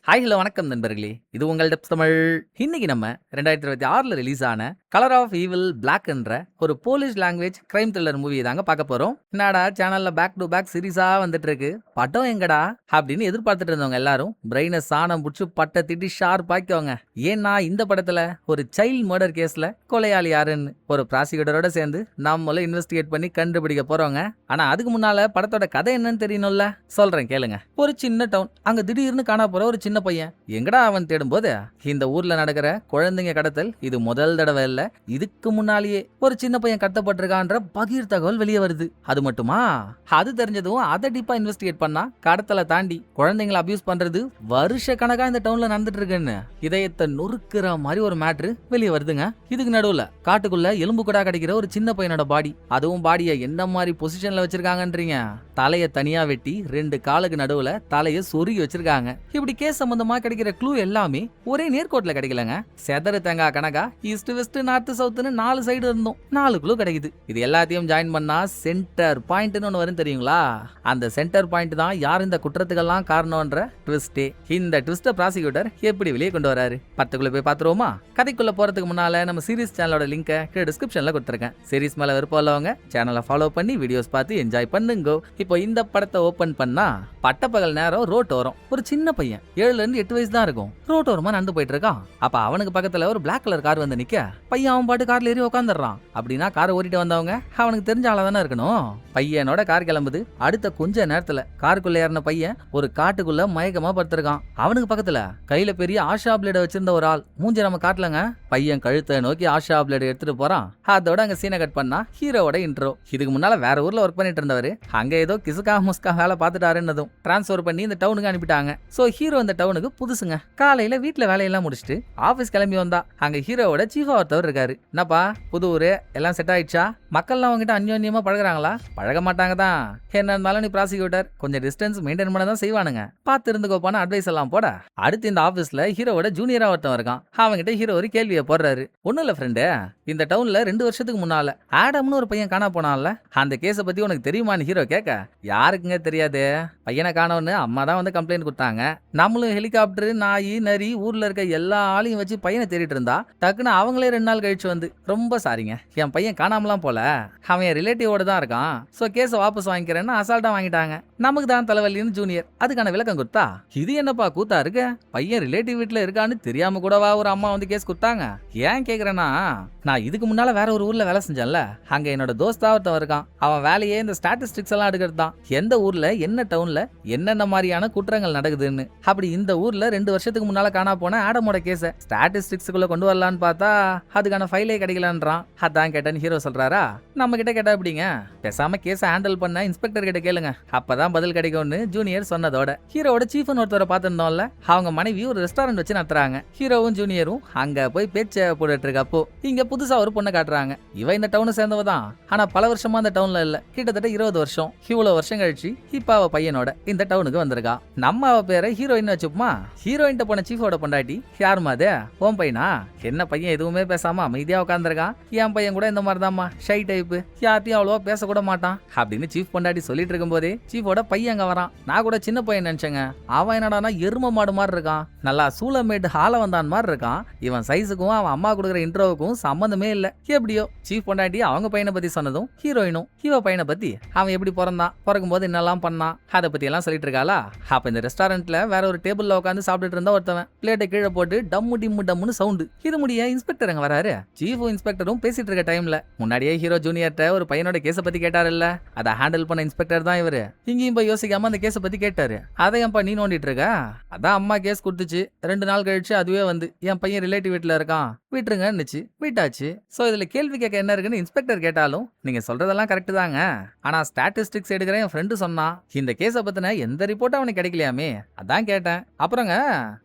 Hi hello வணக்கம் நண்பர்களே. இது உங்கள் டெப்ஸ் தமிழ். இன்னைக்கு நம்ம 2026ல ரிலீஸ் ஆன கலர் ஆஃப் ஈவில் பிளாக் என்ற ஒரு போலிஷ் லாங்குவேஜ் கிரைம் த்ரில்லர் மூவியை தாங்க பார்க்க போறோம். என்னடா சேனல்ல பேக் டு பேக் சீரிஸா வந்துட்டு இருக்கு, படம் எங்கடா அப்படின்னு எதிர்பார்த்துட்டு இருந்தவங்க எல்லாரும் பிரெயினை சாணம் புடிச்சு பட்டை திட்டி ஷார்ப் ஆக்கிக்கோங்க. ஏன்னா இந்த படத்துல ஒரு சைல்ட் மர்டர் கேஸ்ல கொலையாளி யாருன்னு ஒரு ப்ராசிக்யூட்டரோட சேர்ந்து நம்மளும் இன்வெஸ்டிகேட் பண்ணி கண்டுபிடிக்க போறோங்க. ஆனா அதுக்கு முன்னால படத்தோட கதை என்னன்னு தெரியணும்ல, சொல்றேன் கேளுங்க. ஒரு சின்ன டவுன், அங்க திடீர்னு காணா போற ஒரு சின்ன பையன். எங்கடா அவன் தேடும்போது இந்த ஊர்ல நடக்கிற குழந்தைங்க கடத்தல் இது முதல் தடவை இல்ல, இதுக்கு முன்னாலேயே ஒரு சின்ன பையன் கடத்தப்பட்டிருக்கான்ற பகீர் தகவல் வெளியே வருது. அது மட்டுமா, அது தெரிஞ்சதும் அதை டீப்பா இன்வெஸ்டிகேட் பண்ணா கடத்தலை தாண்டி குழந்தைங்களை அபியூஸ் பண்றது வருஷ கணக்கா இந்த டவுன்ல நடந்துட்டு இருக்குன்னு இதயத்தை நொறுக்கிற மாதிரி ஒரு மேட்ரு வெளியே வருதுங்க. இதுக்கு நடுவுல காட்டுக்குள்ள எலும்பு கூட கிடைக்கிற ஒரு சின்ன பையனோட பாடி, அதுவும் பாடியை என்ன மாதிரி பொசிஷன்ல வச்சிருக்காங்கன்றீங்க. தலையை தனியா வெட்டி 2 காலுக்கு நடுவுல தலையை சொருகி வச்சிருக்காங்க. இப்படி கேஸ் சம்பந்தமா கிடைக்கிற க்ளூ எல்லாமே ஒரே நேர்கோட்ல கிடைக்கலங்க. செதறு தேங்காய் கணக்கா ஈஸ்ட் வெஸ்ட் நார்த் சவுத்னு 4 சைடு இருந்தோம், 4 க்ளூ கிடைக்குது. இது எல்லாத்தையும் ஜாயின் பண்ணா சென்டர் பாயிண்ட்னு ஒன்று வரும் தெரியுங்களா? அந்த சென்டர் பாயிண்ட் தான் யார் இந்த குற்றத்துக்கெல்லாம் காரணம்ன்ற ட்விஸ்டே. இந்த ட்விஸ்ட ப்ராசிக்யூட்டர் எப்படி வெளியே கொண்டு வராரு, படத்துக்குள்ள போய் பாத்துருவோமா? கதைக்குள்ள போறதுக்கு முன்னால நம்ம சீரிஸ் சேனலோட லிங்கை கீழே டிஸ்கிரிப்ஷன்ல கொடுத்துருக்கேன். சீரிஸ் மேல விருப்பம் உள்ளவங்க சேனலை ஃபாலோ பண்ணி வீடியோஸ் பார்த்து என்ஜாய் பண்ணுங்க. இப்போ இந்த படத்தை ஓபன் பண்ணா பட்டப்பகல் நேரம் ரோட் வரும். ஒரு சின்ன பையன் 7ல இருந்து 8 வயசு தான் இருக்கும், ரோட் ஓரமா நடந்து போயிட்டு இருக்கான். அப்ப அவனுக்கு பக்கத்துல ஒரு பிளாக் கலர் கார் வந்து நிக்க, பையன் அவன் பாட்டு கார்ல ஏறி உட்காந்துடுறான். அப்படின்னா காரை ஓட்டிட்டு வந்தவங்க அவனுக்கு தெரிஞ்ச ஆளா தானே இருக்கணும். பையனோட கார் கிளம்புது. அடுத்த கொஞ்ச நேரத்துல காருக்குள்ள ஏறின பையன் ஒரு காட்டுக்குள்ள மயக்கமா படுத்திருக்கான். அவனுக்கு பக்கத்துல கையில பெரிய ஆஷா பிளேட வச்சிருந்த ஒரு ஆள், மூஞ்சி நம்ம காட்டலங்க. பையன் கழுத்தை நோக்கி ஆஷா பிளேட எடுத்துட்டு போறான். அதோட அங்க சீனை கட் பண்ணா ஹீரோவோட இன்ட்ரோ. இதுக்கு முன்னால வேற ஊர்ல ஒர்க் பண்ணிட்டு இருந்தவரு அங்க ஏதோ கிசுகா முஸ்கா வேலை பார்த்துட்டாருன்னதும் டிரான்ஸ்ஃபர் பண்ணி இந்த டவுனுக்கு அனுப்பிட்டாங்க. சோ ஹீரோ இந்த டவுனுக்கு புதுசுங்க. காலையில வீட்டுல வேலையெல்லாம் முடிச்சுட்டு ஆபீஸ் கிளம்பி வந்தா அங்க ஹீரோவோட சீஃபா ஒருத்தவர் இருக்காரு. என்னப்பா புது ஊரு எல்லாம் செட் ஆயிடுச்சா? மக்கள்லாம் அவங்ககிட்ட அந்யோன்யமா பழகுறாங்களா? பழக மாட்டாங்க தான். என்ன இருந்தாலும் நீ ப்ராசிக்யூட்டர், கொஞ்சம் டிஸ்டன்ஸ் மெயின்டைன் பண்ண தான் செய்வானுங்க, பார்த்து இருந்துக்கோப்பான அட்வைஸ் எல்லாம் போட. அடுத்து இந்த ஆபீஸ்ல ஹீரோவோட ஜூனியரா ஒருத்தன் இருக்கான். அவன்கிட்ட ஹீரோ ஒரு கேள்வியை போடுறாரு. ஒண்ணும் இல்ல ஃப்ரெண்டு, இந்த டவுன்ல 2 வருஷத்துக்கு முன்னால ஆடம்னு ஒரு பையன் காணா போனான்ல, அந்த கேஸை பத்தி உனக்கு தெரியுமான்னு ஹீரோ கேட்க, யாருக்குங்க தெரியாது, பையனை காணோன்னு அம்மா தான் வந்து கம்ப்ளைண்ட் கொடுத்தாங்க. நம்மளும் ஹெலிகாப்டர் நாய் நரி ஊர்ல இருக்க எல்லா ஆளையும் வச்சு பையனை தேடிட்டு இருந்தா டக்குன்னு அவங்களே 2 நாள் கழிச்சு வந்து, ரொம்ப சாரிங்க என் பையன் காணாமலாம் போல, அவன் ரிலேட்டிவோட தான் இருக்கான், சோ கேஸை வாபஸ் வாங்கிக்கிறேன்னு அசால்ட்டா வாங்கிட்டாங்க. நமக்கு தான் தலைவலின்னு ஜூனியர் அதுக்கான விளக்கம் கொடுத்தா, இது என்னப்பா கூத்தா இருக்கு, பையன் ரிலேட்டிவ் வீட்டுல இருக்கான்னு தெரியாம கூடவா ஒரு அம்மா வந்து கேஸ் கொடுத்தாங்க? ஏன் கேக்குறேன்னா, நான் இதுக்கு முன்னால வேற ஒரு ஊர்ல வேலை செஞ்சேன்ல, அங்க என்னோட தோஸ்தா ஒருத்தன் இருக்கான். அவன் வேலையே இந்த ஸ்டாட்டிஸ்டிக்ஸ் எல்லாம் எடுக்கிறது தான், எந்த ஊர்ல என்ன டவுன்ல என்னென்ன மாதிரியான குற்றங்கள் நடக்குதுன்னு. அப்படி இந்த ஊர்ல 2 வருஷத்துக்கு முன்னால காணா போன ஆடமோட கேஸ ஸ்டாட்டிஸ்டிக்ஸ்குள்ள கொண்டு வரலான்னு பார்த்தா அதுக்கான ஃபைலே கிடைக்கலன்றான். அதான் கேட்டேன்னு ஹீரோ சொல்றாரா? நம்ம கிட்ட கேட்டா எப்படிங்க, பேசாம கேஸ ஹேண்டில் பண்ண இன்ஸ்பெக்டர் கிட்ட கேளுங்க, அப்பதான் பதில் கிடைக்கும்னு ஜூனியர் சொன்னதோட ஹீரோவோட சீஃப்னு ஒருத்தரை பார்த்திருந்தோம்ல, அவங்க மனைவி ஒரு ரெஸ்டாரண்ட் வச்சு நடத்துறாங்க. ஹீரோவும் ஜூனியரும் அங்க போய் பேச்ச போட்டுட்டு இருக்கப்போ இங்க புதுசா ஒரு பொண்ணை காட்டுறாங்க. இவ இந்த டவுனை சேர்ந்தவ தான், ஆனா பல வருஷமா அந்த டவுன்ல இல்ல, கிட்டத்தட்ட 20 வருஷம். இவ்வளவு வருஷம் கழிச்சு இப்ப அவ பையனோட இந்த டவுனுக்கு வந்திருக்கா. நம்ம அவ பேரை ஹீரோயின் வச்சுப்போமா? ஹீரோயின் போன சீஃபோட பொண்டாட்டி யாருமா அது? உன் பையனா? என்ன பையன் எதுவுமே பேசாம அமைதியா உட்காந்துருக்கான். என் பையன் கூட இந்த மாதிரி தான்மா, ஷை டைப்பு, யார்ட்டையும் அவ்வளவா பேசக்கூட மாட்டான் அப்படின்னு சீஃப் பொண்டாட்டி சொல்லிட்டு இருக்கும் போதே சீஃபோட பையன் அங்க வரான். நான் கூட சின்ன பையன் நினைச்சேங்க, அவன் என்னடானா எரும மாடு மாதிரி இருக்கான், நல்லா சூளமேட்டு ஹால வந்தான் மாதிரி இருக்கான். இவன் சைஸுக்கும் அவன் அம்மா கொடுக்குற இன்ட்ரோவுக்கும் சம்பந்தமே இல்ல. எப்படியோ சீஃப் பொண்டாட்டி அவங்க பையனை பத்தி சொன்னதும் ஹீரோயினும் இவ பையனை பத்தி, அவன் எப்படி பிறந்தான், பிறக்கும் போது என்னெல்லாம் பண்ணான், அதை பத்தி எல்லாம் சொல்லிட்டு இருக்காளா. அப்ப இந்த ரெஸ்டாரண்ட்ல வேற ஒரு டேபிள்ல உட்காந்து சாப்பிட்டுட்டு இருந்தா ஒருத்தவன் பிளேட்டை கீழே போட்டு டம்மு டிம்மு டம்முன்னு சவுண்டு. இது முடிய இன்ஸ்பெக்டர் அங்க வராரு. சீஃபும் இன்ஸ்பெக்டரும் பேசிட்டு இருக்க டைம்ல முன்னாடியே ஹீரோ ஜூனியர்ட்ட ஒரு பையனோட கேஸ பத்தி கேட்டாருல்ல, அதை ஹேண்டில் பண்ண இன்ஸ்பெக்டர் தான் இவரு. இங்கேயும் போய் யோசிக்காம அந்த கேஸ பத்தி கேட்டாரு. அதை ஏன்பா நீ நோண்டிட்டு இருக்க? அதான் அம்மா கேஸ் கொடுத்துச்சு, 2 நாள் கழிச்சு அதுவே வந்து என் பையன் ரிலேட்டிவ் வீட்டுல இருக்கான், விட்டுருங்கன்னுச்சு, வீட்டாச்சு. சோ இதுல கேள்வி கேட்க என்ன இருக்குன்னு இன்ஸ்பெக்டர் கேட்டாலும் நீங்க சொல்றதெல்லாம் கரெக்ட் தாங்க, ஆனா ஸ்டாட்டிஸ்டிக்ஸ் எடுக்கிற என் ஃப்ரெண்டு சொன்னா இந்த கேஸ பத்தின எந்த ரிப்போர்ட்டும் அவனுக்கு கிடைக்கலையாமே, அதான் கேட்டேன். அப்புறங்க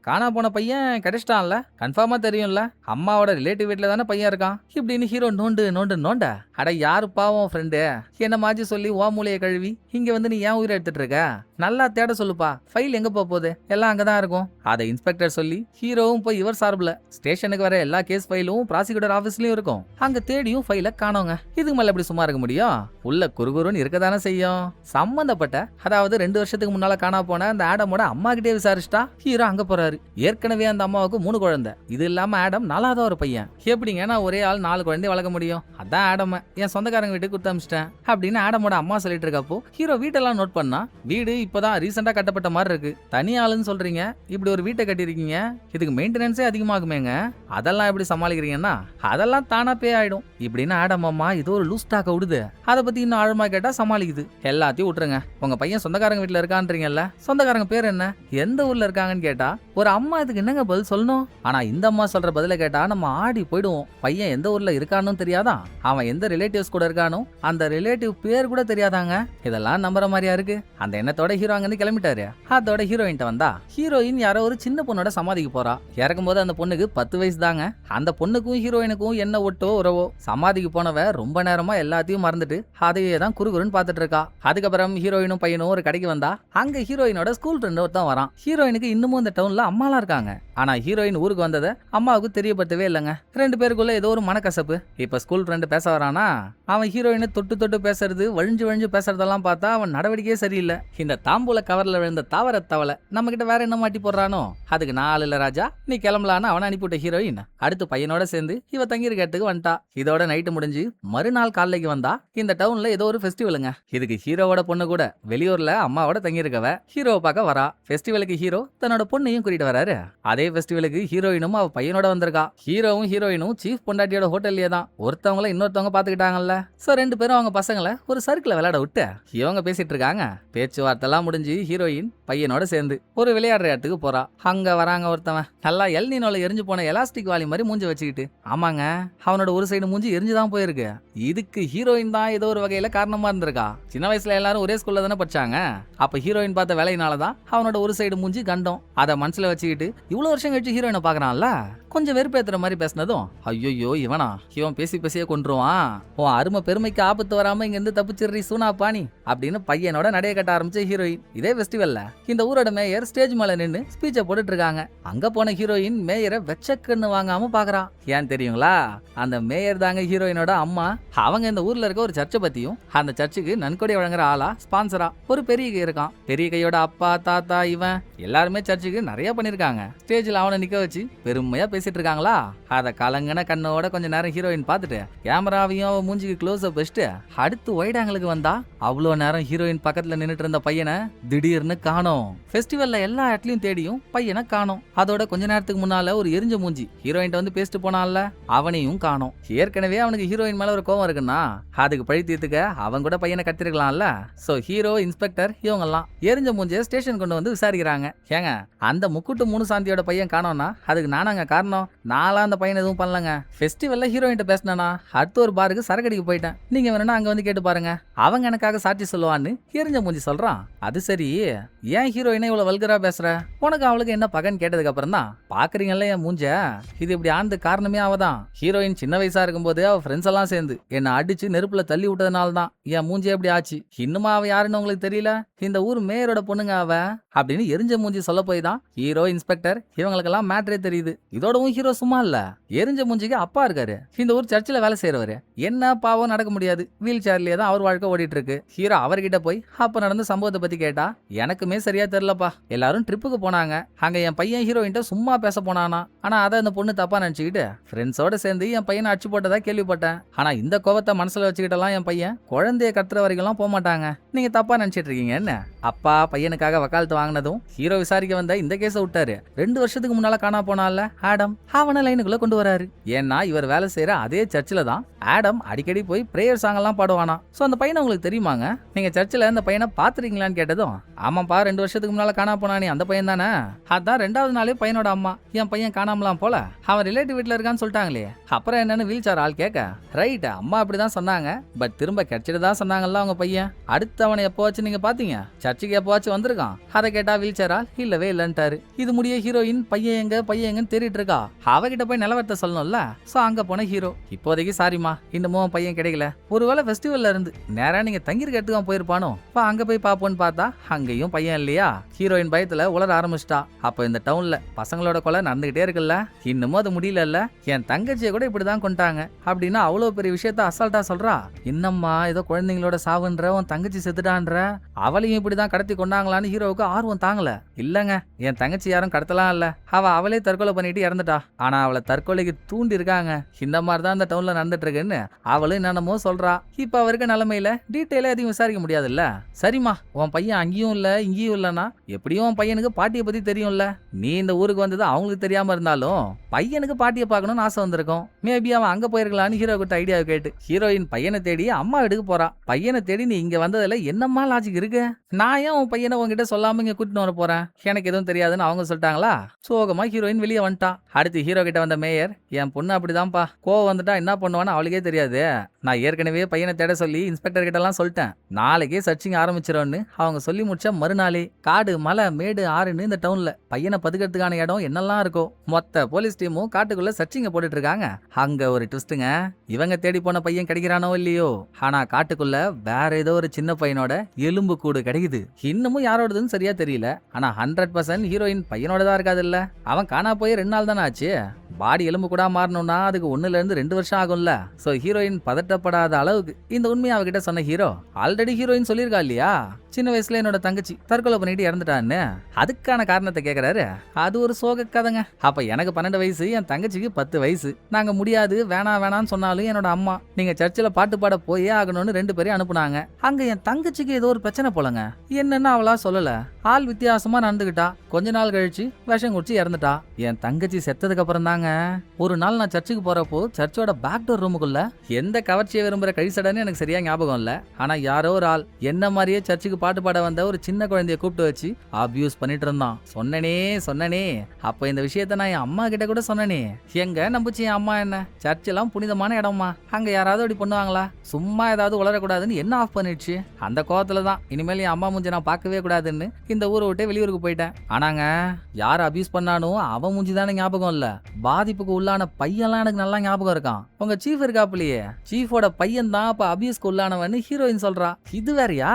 காணா போன பையன் கிடைச்சிட்டான்ல, கன்ஃபார்மா தெரியும்ல, அம்மாவோட ரிலேட்டிவ் வீட்டுல தானே பையன் இருக்கான் இப்படின்னு ஹீரோ நோண்டு நோண்டு நோண்ட அட யாருப்பா உன் ஃப்ரெண்டு? என்ன மாச்சி சொல்லி ஓ மூலையை கழுவி இங்க வந்து நீ ஏன் உயிரை எடுத்துட்டு இருக்க? நல்லா தேட சொல்லுப்பா, ஃபைல் எங்க போகுது? எல்லாம் அங்கதான் இருக்கும். அதை இன்ஸ்பெக்டர் சொல்லி ஹீரோவும் போய் இவர் சார்பில் ஸ்டேஷனுக்கு வர எல்லா கேஸ் ஃபைலும் ப்ராசிக்யூட்டர் ஆபீஸ்லயும் இருக்கும். அங்க தேடியும் ஃபைல காணோங்க. இதுக்கு மேல எப்படி சும்மா இருக்க முடியும்? உள்ள குறுகுறுன்னு இருக்கதானே செய்யும். சம்பந்தப்பட்ட அதாவது 2 வருஷத்துக்கு முன்னால காணா போன அந்த ஆடமோட அம்மா கிட்டே விசாரிச்சுட்டா ஹீரோ அங்க போறாரு. ஏற்கனவே அந்த அம்மாவுக்கு 3 குழந்தை. இது இல்லாம ஆடம் 4வது ஒரு பையன். எப்படிங்க நான் ஒரே ஆள் 4 குழந்தைய வளர்க்க முடியும்? அதான் ஆடம் என் சொந்தக்காரங்க வீட்டுக்கு கொடுத்து அமிச்சிட்டேன் அப்படின்னு ஆடமோட அம்மா சொல்லிட்டு இருக்கப்போ ஹீரோ வீட்டெல்லாம் நோட் பண்ணா. வீடு இப்பதான் ரீசெண்டா கட்டப்பட்ட மாதிரி இருக்கு. தனி ஆளுன்னு சொல்றீங்க, இப்படி ஒரு வீட்டை கட்டிருக்கீங்க, இதுக்கு மெயின்டெனன்ஸே அதிகமாகுமேங்க. அதெல்லாம் எப்படி சமாளிக்கிறீங்கன்னா அதெல்லாம் தானா பே ஆயிடும் இப்படின்னு ஆடம் அம்மா இது ஒரு லூஸ் டாக்க விடுது. அதை பத்தி இன்னும் ஆழமா கேட்டா சமாளிக்குது. எல்லாத்தையும் விட்டுருங்க. உங்க பையன் சொந்தக்காரங்க வீட்டுல இருக்கான்றீங்கல்ல, சொந்தக்காரங்க பேர் என்ன, எந்த ஊர்ல இருக்காங்கன்னு கேட்டா ஒரு அம்மா இதுக்கு என்னங்க பதில் சொல்லணும்? ஆனா இந்த அம்மா சொல்ற பதில கேட்டா நம்ம ஆடி போயிடுவோம். பையன் எந்த ஊர்ல இருக்கான்னு தெரியாதான், அவன் எந்த ரிலேட்டிவ்ஸ் கூட இருக்கானோ அந்த ரிலேட்டிவ் பேர் கூட தெரியாதாங்க. இதெல்லாம் நம்புற மாதிரியா இருக்கு. அந்த எண்ணத்தோட ஹீரோ அங்க இருந்து கிளம்பிட்டாரு. அதோட ஹீரோயின் வந்தா ஹீரோயின் யாரோ ஒரு சின்ன பொண்ணோட சமாதிக்கு போறா. இறக்கும் போது அந்த பொண்ணுக்கு 10 வயசு தாங்க. அந்த பொண்ணுக்கும் ஹீரோயினுக்கும் என்ன ஒட்டோ உறவோ. சமாதிக்கு போனவ ரொம்ப நேரமா எல்லாத்தையும் மறந்துட்டு அதையே தான் குறுகுறுன்னு பாத்துட்டு இருக்கா. அதுக்கப்புறம் ஹீரோயினும் பையனும் ஒரு கடைக்கு வந்தா. அங்க ஹீரோயினோட ஸ்கூல் ஃப்ரெண்ட் ஒருத்தன் வரான். ஹீரோயினுக்கு இன்னமும் இந்த டவுன்ல அம்மாலாம் இருக்காங்க. ஆனா ஹீரோயின் ஊருக்கு வந்ததை அம்மாவுக்கு தெரியப்படுத்தவே இல்லைங்க. 2 பேருக்குள்ள ஏதோ ஒரு மனக்கசப்பு. இப்ப ஸ்கூல் ஃப்ரெண்டு பேச வரானா, அவன் ஹீரோயினை தொட்டு தொட்டு பேசுறது, வழிஞ்சு வழிஞ்சு பேசுறதெல்லாம் பார்த்தா அவன் நடவடிக்கையே சரியில்லை. இந்த தாம்பூல கவர்ல விழுந்த தாவர தவளை நம்ம கிட்ட வேற என்ன மாட்டி போடுறானோ, அதுக்கு 4 இல்ல ராஜா, நீ கிளம்பலான்னு அவனை அனுப்பிவிட்ட ஹீரோயின் அடுத்து பையனோட சேர்ந்து இவ தங்கியிருக்க இடத்துக்கு வந்துட்டா. இதோட நைட்டு முடிஞ்சு மறுநாள் காலைக்கு வந்தா. இந்த டவுன்ல ஏதோ ஒரு ஃபெஸ்டிவலுங்க. இதுக்கு ஹீரோவோட பொண்ணு கூட வெளியூர்ல அம்மாவோட தங்கியிருக்கவ ஹீரோவை பார்க்க வரா. ஃபெஸ்டிவலுக்கு ஹீரோ தன்னோட பொண்ணையும் கூட்டிட்டு வராரு. அதே ஃபெஸ்டிவலுக்கு ஹீரோயினும் அவ பையனோட வந்திருக்கா. ஹீரோவும் ஹீரோயினும் சீஃப் பொண்டாட்டியோட ஹோட்டல்லே தான் ஒருத்தவங்கள இன்னொருத்தவங்க பாத்துக்கிட்டாங்கல்ல. சோ 2 பேரும் அவங்க பசங்களை ஒரு சர்க்கிள விளையாட விட்டு இவங்க பேசிட்டு இருக்காங்க. பேச்சுவார்த்தை எல்லாம் முடிஞ்சு ஹீரோயின் பையனோட சேர்ந்து ஒரு விளையாடுற இடத்துக்கு போறா. அங்க வராங்க ஒருத்தவன் நல்லா எல்னினோல எரிஞ்சு போன எலாஸ்டிக் வாலி மாதிரி மூஞ்சி வச்சுக்கிட்டு. ஆமாங்க, அவனோட ஒரு சைடு மூஞ்சி எரிஞ்சுதான் போயிருக்கு. இதுக்கு ஹீரோயின் தான் ஏதோ ஒரு வகையில காரணமா இருந்திருக்கா. சின்ன வயசுல எல்லாரும் ஒரே ஸ்கூல்ல தானே படிச்சாங்க. அப்ப ஹீரோயின் பார்த்த வேலையினாலதான் அவனோட ஒரு சைடு மூஞ்சி கண்டம். அதை மனசுல வச்சுக்கிட்டு இவ்வளவு வருஷம் கழிச்சு ஹீரோயினை பாக்குறான்ல, கொஞ்சம் வெறுப்பேத்துற மாதிரி பேசினதும் ஐயோ இவன் பேசி பேசியே கொண்டுருவான், உன் அருமை பெருமைக்கு ஆபத்து வராம இங்க இருந்து தப்பிச்சிடுறி சூனா பாணி அப்படின்னு பையனோட நடைய கட்ட ஆரம்பிச்ச ஹீரோயின். இதே ஃபெஸ்டிவல்ல இந்த ஊரோட மேயர் ஸ்டேஜ் மேல நின்று ஸ்பீச்சை போட்டுட்டு இருக்காங்க. அங்க போன ஹீரோயின் மேயரை வெச்சக்கண்ணு வாங்காம பாக்குறான். ஏன் தெரியுங்களா? அந்த மேயர் தாங்க ஹீரோயினோட அம்மா. அவங்க இந்த ஊர்ல இருக்க ஒரு சர்ச்சை பத்தியும் அந்த சர்ச்சுக்கு நன்கொடை வழங்குற ஆளா ஸ்பான்சரா ஒரு பெரிய கை இருக்கான். பெரிய கையோட அப்பா தாத்தா இவன் எல்லாருமே சர்ச்சுக்கு நிறைய பண்ணிருக்காங்க. ஸ்டேஜ்ல அவனை நிக்க வச்சு பெருமையா பேசிட்டு இருக்காங்களா. அத கலங்கன கண்ணோட கொஞ்ச நேரம் ஹீரோயின் பார்த்துட்டு கேமராவையும் அவ மூஞ்சிக்கு க்ளோஸ் அப் வச்சுட்டு அடுத்து வைட் ஆங்கிளுக்கு வந்தா. அவ்வளோ நேரம் ஹீரோயின் பக்கத்துல நின்னுட்டு இருந்த பையனை திடீர்னு காணோம். ஃபெஸ்டிவல்ல எல்லா இடத்துலயும் தேடியும் பையனை காணோம். அதோட கொஞ்ச நேரத்துக்கு முன்னால ஒரு எரிஞ்ச மூஞ்சி ஹீரோயின் வந்து பேசிட்டு போனான்ல, அவனையும் காணோம். ஏற்கனவே அவனுக்கு ஹீரோயின் மேல ஒரு கோவம் இருக்குன்னா அதுக்கு பழி தீர்த்துக்க அவன் கூட பையனை கத்திருக்கலாம்ல. சோ ஹீரோ இன்ஸ்பெக்டர் இவங்க எல்லாம் எரிஞ்ச மூஞ்சிய ஸ்டேஷன் கொண்டு வந்து விசாரிக்கிறாங்க. ஏங்க அந்த முக்குட்டு 3 சாந்தியோட பையன் காணோம்னா அதுக்கு நானாங்க காரணம். நான்லாம் அந்த பையன் எதுவும் பண்ணலங்க. ஃபெஸ்டிவல்ல ஹீரோயின் பேசினா அடுத்து ஒரு பாருக்கு சரக்கடிக்கு போயிட்டேன். நீங்க வேணும்னா அங்க வந்து கேட்டு பாருங்க, அவங்க எனக்காக சாட்சி சொல்லுவான்னு எரிஞ்ச மூஞ்சி சொல்றான். அது சரி, ஏன் ஹீரோயினை இவ்வளவு வல்கரா பேசுற? உனக்கு அவளுக்கு என்ன பகன்னு கேட்டதுக்கு அப்புறம் தான் பாக்குறீங்கல்ல என் மூஞ்ச, இது இப்படி ஆனது காரணமே அவதான். ஹீரோயின் சின்ன வயசா இருக்கும்போது அவ ஃப்ரெண்ட்ஸ் எல்லாம் சேர்ந்து என்ன அடிச்சு நெருப்புல தள்ளி விட்டதுனால தான் என் மூஞ்சி எப்படி ஆச்சு. இன்னுமா அவ யாருன்னு உங்களுக்கு தெரியல? இந்த ஊர் மேயரோட பொண்ணுங்க அவ அப்படின்னு எரிஞ்ச மூஞ்சி சொல்ல போய் தான் ஹீரோ இன்ஸ்பெக்டர் இவங்களுக்கெல்லாம் மேட்டரே தெரியுது. இதோடவும் ஹீரோ சும்மா இல்ல, எரிஞ்ச மூஞ்சிக்கு அப்பா இருக்காரு. இந்த ஊர் சர்ச்சில் வேலை செய்யறவரு. என்ன பாவம் நடக்க முடியாது, வீல் சேர்லயே தான் அவர் வாழ்க்கை ஓடிட்டு இருக்கு. ஹீரோ அவர்கிட்ட போய் அப்ப நடந்த சம்பவத்தை பத்தி கேட்டா எனக்குமே சரியா தெரியலப்பா. எல்லாரும் ட்ரிப்புக்கு போனாங்க. அங்க என் பையன் ஹீரோயின்ட்ட சும்மா பேச போனானா. ஆனா அதை அந்த பொண்ணு தப்பா நினைச்சுக்கிட்டு ஃப்ரெண்ட்ஸோட சேர்ந்து என் பையனை அடிச்சு போட்டதா கேள்விப்பட்டேன். ஆனா இந்த கோவத்தை மனசுல வச்சுக்கிட்டலாம் என் பையன் குழந்தைய கத்துற வரைக்கும் போக மாட்டாங்க. நீங்க தப்பா நினைச்சிட்டு இருக்கீங்க என்ன? அப்பா பையனுக்காக வக்காலத்து வாங்கினதும் ஹீரோ விசாரிக்க வந்த இந்த கேஸ விட்டாரு. 2 வருஷத்துக்கு முன்னால காணா போனால ஆடம், அவனை லைனுக்குள்ள கொண்டு வராரு. ஏன்னா இவர் வேலை செய்யற அதே சர்ச்சில் தான் ஆடம் அடிக்கடி போய் பிரேயர் சாங் எல்லாம் பாடுவானா. சோ அந்த பையனை உங்களுக்கு தெரியுமாங்க? நீங்க சர்ச்சில் அந்த பையனை பாத்துறீங்களான்னு கேட்டதும் ஆமாப்பா 2 வருஷத்துக்கு முன்னால காணா போனானே அந்த பையன் தானே. அதான் 2வது நாளே பையனோட அம்மா என் பையன் காணாமலாம் போல அவன் ரிலேட்டிவ் வீட்டுல இருக்கான்னு சொல்லிட்டாங்களே. அப்புறம் என்னன்னு வீல் சேர் ஆள் கேட்க ரைட் அம்மா அப்படிதான் சொன்னாங்க, பட் திரும்ப கிடைச்சிட்டு தான் சொன்னாங்கல்ல அவங்க பையன். அடுத்து அவனை எப்போவாச்சும் நீங்க பாத்தீங்க? சர்ச்சுக்கு எப்போவாச்சும் வந்திருக்கான்? அதை கேட்டா வீல் சேர் ஆள் இல்லவே இல்லன்ட்டாரு. இது முடிய ஹீரோயின் பையன் எங்கன்னு தேடிட்டு இருக்கா. அவகிட்ட போய் நிலவரத்தை சொல்லணும்ல. சோ அங்க போன ஹீரோ, இப்போதைக்கு சாரிமா, இன்னமும் பையன் கிடைக்கல, ஒருவேளை ஃபெஸ்டிவல்ல இருந்து நேரா நீங்க தங்கிருக்க இடத்துக்கு போயிருப்பானோ, அங்க போய் பாப்போன்னு பார்த்தா அங்கேயும் பையன் இல்லையா. ஹீரோயின் பயத்துல உளர ஆரம்பிச்சிட்டா. அப்ப இந்த டவுன்ல பசங்களோட கொலை நடந்துகிட்டே இருக்குல்ல, இன்னமும் அது முடியல, என் தங்கச்சியை கூட இப்படிதான் கொண்டாங்க அப்படின்னு அவ்வளவு பெரிய விஷயத்த அசால்ட்டா சொல்றா. இன்னம்மா ஏதோ குழந்தைங்களோட சாவுன்ற, உன் தங்கச்சி செத்துட்டான்ற, அவளையும் இப்படிதான் கடத்தி கொண்டாங்களான்னு ஹீரோவுக்கு ஆர்வம் தாங்கல. இல்லங்க, என் தங்கச்சி யாரும் கடத்தலாம் இல்ல, அவளே தற்கொலை பண்ணிட்டு இறந்துட்டா. ஆனா அவளை தற்கொலைக்கு தூண்டி இருக்காங்க, இந்த மாதிரிதான் அந்த டவுன்ல நடந்துட்டு இருக்குன்னு அவளும் என்னென்னமோ சொல்றா. இப்ப அவருக்கு நிலைமையில டீட்டெயிலா எதையும் விசாரிக்க முடியாதுல்ல. சரிம்மா, உன் பையன் அங்கேயும் இல்ல இங்கேயும் இல்லன்னா எப்படியும் உன் பையனுக்கு பாட்டியை பத்தி தெரியும்ல. நீ இந்த ஊருக்கு வந்தது அவங்களுக்கு தெரியாம இருந்தாலும் பையனுக்கு பாட்டியை பார்க்கணும்னு ஆசை வந்திருக்கும். மேபி அவன் அங்க போயிருக்கலான்னு ஹீரோ கிட்ட ஐடியாவை கேட்டு ஹீரோயின் பையனை தேடி அம்மா வீட்டுக்கு போறா. பையனை தேடி நீ இங்க வந்ததுல என்னம்மா லாஜிக் இருக்கு? நான் ஏன் உன் பையனை உங்ககிட்ட சொல்லாம இங்க கூட்டிட்டு வர போறேன், எனக்கு எதுவும் தெரியாதுன்னு அவங்க சொல்லிட்டாங்களா. சோகமா ஹீரோயின் வெளியே வந்துட்டா. அடுத்து ஹீரோ கிட்ட வந்த மேயர், என் பொண்ணு அப்படிதான்ப்பா, கோவம் வந்துட்டா என்ன பண்ணுவான்னு அவளுக்கே தெரியாது. நான் ஏற்கனவே பையனை தேட சொல்லி இன்ஸ்பெக்டர் கிட்ட எல்லாம் சொல்லிட்டேன், நாளைக்கே சர்ச்சிங் ஆரம்பிச்சிரோன்னு அவங்க சொல்லி முடிச்ச மறுநாளே காடு மலை மேடு ஆறுன்னு இந்த டவுன்ல பையனை பதுக்கிறதுக்கான இடம் என்னெல்லாம் இருக்கோ மொத்த போலீஸ் டீமும் காட்டுக்குள்ள சர்ச்சிங்க போட்டுட்டு இருக்காங்க. அங்க ஒரு ட்விஸ்ட்டுங்க, இவங்க தேடி போன பையன் கிடைக்கிறானோ இல்லையோ, ஆனா காட்டுக்குள்ள வேற ஏதோ ஒரு சின்ன பையனோட எலும்பு கூடு கிடைக்குது. இன்னமும் யாரோடதுன்னு சரியா தெரியல. ஆனா 100% ஹீரோயின் பையனோட தான் இருக்காது இல்ல. அவன் காணா போய் 2 நாள் தானே ஆச்சு. பாடி எலும்பு கூட மாறணும்னா அதுக்கு 1 இருந்து 2 வருஷம் ஆகும்ல. சோ ஹீரோயின் பதட்டப்படாத அளவுக்கு இந்த உண்மையை அவகிட்ட சொன்ன ஹீரோ, ஆல்ரெடி ஹீரோயின் சொல்லியிருக்கா இல்லையா, சின்ன வயசுல என்னோட தங்கச்சி தற்கொலை பண்ணிட்டு இறந்துட்டான்னு. அதுக்கான காரணத்தை கேக்குறாரு. அது ஒரு சோக கதைங்க. அப்ப எனக்கு 12 வயசு, என் தங்கச்சிக்கு 10 வயசு. நாங்க முடியாது வேணான்னு சொன்னாலும் என்னோட அம்மா நீங்க சர்ச்சில் பாட்டு பாட போயே ஆகணும்னு 2 பேரையும் அனுப்புனாங்க. அங்க என் தங்கச்சிக்கு ஏதோ ஒரு பிரச்சனை போலங்க, என்னன்னு அவளா சொல்லல. ஆள் வித்தியாசமா நடந்துகிட்டா. கொஞ்ச நாள் கழிச்சு விஷம் குடிச்சு இறந்துட்டா. என் தங்கச்சி செத்ததுக்கு அப்புறம் தாங்க ஒரு நாள் நான் சர்ச்சுக்கு போறப்போ சர்ச்சோட பேக் டோர் ரூமுக்குள்ள எந்த கவர்ச்சியை விரும்புற கழிசடன்னு எனக்கு சரியா ஞாபகம் இல்ல. ஆனா யாரோ ஒரு ஆள் என்ன மாதிரியே சர்ச்சுக்கு பாட்டு பாட வந்த ஒரு சின்ன குழந்தைய கூப்பிட்டு வச்சு அபியூஸ் பண்ணிட்டு இருந்தான். சொன்னனே அப்ப இந்த விஷயத்த நான் என் அம்மா கிட்ட கூட சொன்னனே. எங்க நம்புச்சு என் அம்மா என்ன? சர்ச் எல்லாம் புனிதமான இடமா, அங்க யாராவது அப்படி பண்ணுவாங்களா? சும்மா ஏதாவது உளரக்கூடாதுன்னு என்ன ஆஃப் பண்ணிடுச்சு. அந்த கோவத்துல தான் இனிமேல் என் அம்மா மூஞ்சி நான் பார்க்கவே கூடாதுன்னு இந்த ஊரை விட்டு வெளியூருக்கு போயிட்டேன். ஆனாங்க யார் அபியூஸ் பண்ணானோ அவன் மூஞ்சி தானே ஞாபகம் இல்ல, பாதிப்புக்கு உள்ளான பையன்லாம் எனக்கு நல்லா ஞாபகம் இருக்கான். உங்க சீஃப் இருக்காப்லயே, சீஃபோட பையன் தான் அப்ப அபியூஸ்க்கு உள்ளானவன்னு ஹீரோயின் சொல்றா. இது வேறயா?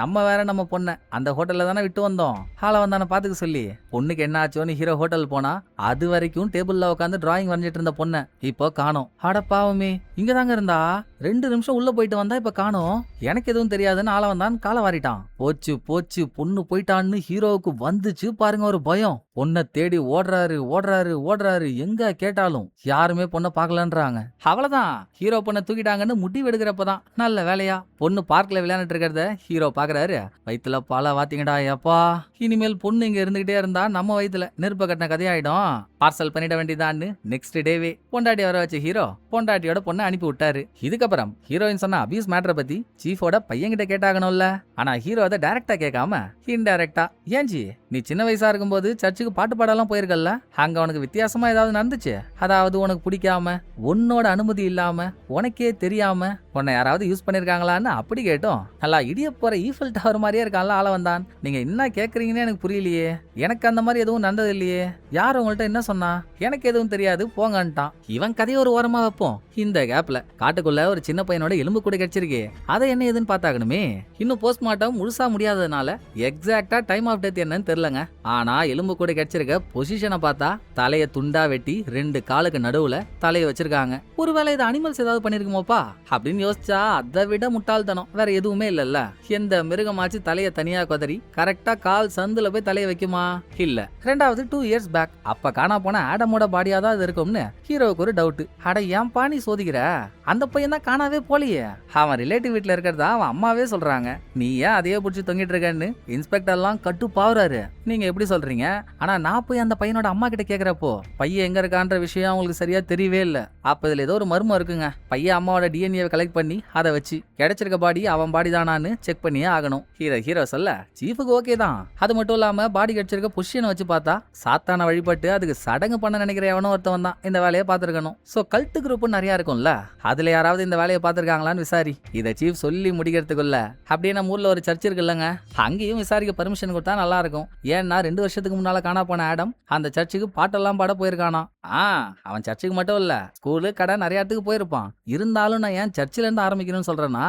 நம்ம வேற நம்ம பொண்ணை அந்த ஹோட்டல்ல தானே விட்டு வந்தோம், ஆளை வந்தானே பாத்துக்க சொல்லி. பொண்ணுக்கு என்ன ஆச்சோன்னு ஹீரோ ஹோட்டல் போனா அது வரைக்கும் டேபிள்ல உட்காந்து டிராயிங் வரைஞ்சிட்டு இருந்த பொண்ணை இப்போ காணோம். அட பாவமே, இங்க தாங்க இருந்தா 2 நிமிஷம் உள்ள போயிட்டு வந்தா இப்ப காணோம். எனக்கு எதுவும் தெரியாதுன்னு ஆள வந்தான் காலை வாரிட்டான். போச்சு பொண்ணு போயிட்டான்னு ஹீரோவுக்கு வந்துச்சு பாருங்க ஒரு பயம். பொண்ணை தேடி ஓடுறாரு, எங்க கேட்டாலும் யாருமே பொண்ணை பாக்கலன்றாங்க. அவ்வளவுதான், ஹீரோ பொண்ணை தூக்கிட்டாங்கன்னு முடிவு எடுக்கிறப்பதான் நல்ல வேலையா பொண்ணு பார்க்ல விளையாண்டுட்டு இருக்கிறத ஹீரோ பாக்குறாரு. வயித்துல பாலா வாத்தீங்கடா எப்பா, இனிமேல் பொண்ணு இங்க இருந்துகிட்டே இருந்தா நம்ம வயித்துல நெருப்ப கட்டின கதையாயிடும், பார்சல் பண்ணிட வேண்டியதான்னு நெக்ஸ்ட் டேவே பொண்டாட்டி வர வச்ச ஹீரோ பொண்டாட்டியோட பொண்ணை அனுப்பி விட்டாரு. இதுக்கப்புறம் ஹீரோயின் சொன்ன அபியூஸ் மேட்டரை பத்தி சீஃபோட பையன்கிட்ட கேட்டாகணும்ல. ஆனா ஹீரோ அதை டைரக்டா கேட்காம இன்டைரக்டா, ஏஞ்சி நீ சின்ன வயசா இருக்கும்போது சர்ச்சுக்கு பாட்டு பாடலாம் போயிருக்கல, அங்க உனக்கு வித்தியாசமா ஏதாவது நடந்துச்சு, அதாவது உனக்கு பிடிக்காம உன்னோட அனுமதி இல்லாம உனக்கே தெரியாம உன்னை யாராவது யூஸ் பண்ணிருக்காங்களான்னு அப்படி கேட்டோம். நல்லா இடிய போற ஈஃபில் டவர் மாதிரியே இருக்கான்ல ஆள வந்தான். நீங்க என்ன கேக்குறீங்கன்னு எனக்கு புரியலையே, எனக்கு அந்த மாதிரி எதுவும் நடந்தது இல்லையே, யார் உங்கள்ட்ட என்ன சொன்னா, எனக்கு எதுவும் தெரியாது போங்கன்ட்டான். இவன் கதையை ஒரு ஓரமா வைப்போம். இந்த கேப்ல காட்டுக்குள்ள ஒரு சின்ன பையனோட எலும்பு கூட கிடைச்சிருக்கு, அதை என்ன ஏதுன்னு பார்த்தாகணுமே. இன்னும் போஸ்ட்மார்ட்டம் முழுசா முடியாததுனால எக்ஸாக்டா டைம் ஆஃப் டெத் என்னன்னு தெரியலங்க. ஆனா எலும்பு கூட கிடைச்சிருக்க பொசிஷனை பார்த்தா தலைய துண்டா வெட்டி 2 காலுக்கு நடுவுல தலைய வச்சிருக்காங்க. ஒருவேளை இது அனிமல்ஸ் ஏதாவது பண்ணிருக்குமோப்பா அப்படின்னு யோசிச்சா அதை விட முட்டாள்தனம் வேற எதுவுமே இல்லல்ல. எந்த மிருகமாச்சு தலைய தனியா கொதறி கரெக்டா கால் சந்துல போய் தலைய வைக்குமா? இல்ல. ரெண்டாவது 2 இயர்ஸ் பேக் அப்ப காணா போன ஆடமோட பாடியா தான் இது இருக்கும்னு ஹீரோவுக்கு ஒரு டவுட். அட ஏன்பா நீ சோதிக்கிற, அந்த பையன் தான் காணாவே போலியே, அவன் ரிலேட்டிவ் வீட்டுல இருக்கிறதா அவன் அம்மாவே சொல்றாங்க, நீ ஏன் அதையே புடிச்சு தொங்கிட்டு இருக்கன்னு இன்ஸ்பெக்டர் எல்லாம் கட்டு பாவுறாரு. நீங்க எப்படி சொல்றீங்க? ஆனா நான் போய் அந்த பையனோட அம்மா கிட்ட கேக்குறப்போ பையன் எங்க இருக்கான்ற விஷயம் அவங்களுக்கு சரியா தெரியவே இல்ல. அப்ப இதுல ஏதோ ஒரு மர்மம் இருக்குங்க. பையன் அம்மாவோட டிஎன்ஏ கலெக்ட் பண்ணி அதை வச்சு கிடைச்சிருக்க பாடி அவன் பாடி தானான்னு செக் பண்ணி பண்ணியே ஆகணும். ஹீரோ சொல்ல சீஃபுக்கு ஓகே தான். அது மட்டும் இல்லாம பாடி கட்சிருக்க பொசிஷனை வச்சு பார்த்தா சாத்தான வழிபட்டு அதுக்கு சடங்கு பண்ண நினைக்கிற எவனோ ஒருத்தவன் தான் இந்த வேலையை பார்த்திருக்கணும். சோ கல்ட் குரூப் நிறைய இருக்கும்ல, அதுல யாராவது இந்த வேலையை பார்த்திருக்காங்களான்னு விசாரி. இதை சீஃப் சொல்லி முடிக்கிறதுக்குள்ள அப்படியே நம்ம ஊர்ல ஒரு சர்ச் இருக்குல்லங்க, அங்கேயும் விசாரிக்க பர்மிஷன் கொடுத்தா நல்லா இருக்கும். ஏன்னா 2 வருஷத்துக்கு முன்னால காணா போன ஆடம் அந்த சர்ச்சுக்கு பாட்டெல்லாம் பாட போயிருக்கானா. அவன் சர்ச்சுக்கு மட்டும் இல்ல, ஸ்கூலு கடை நிறைய இடத்துக்கு போயிருப்பான். இருந்தாலும் நான் ஏன் சர்ச்சில இருந்து ஆரம்பிக்கணும்னு சொல்றேன்னா,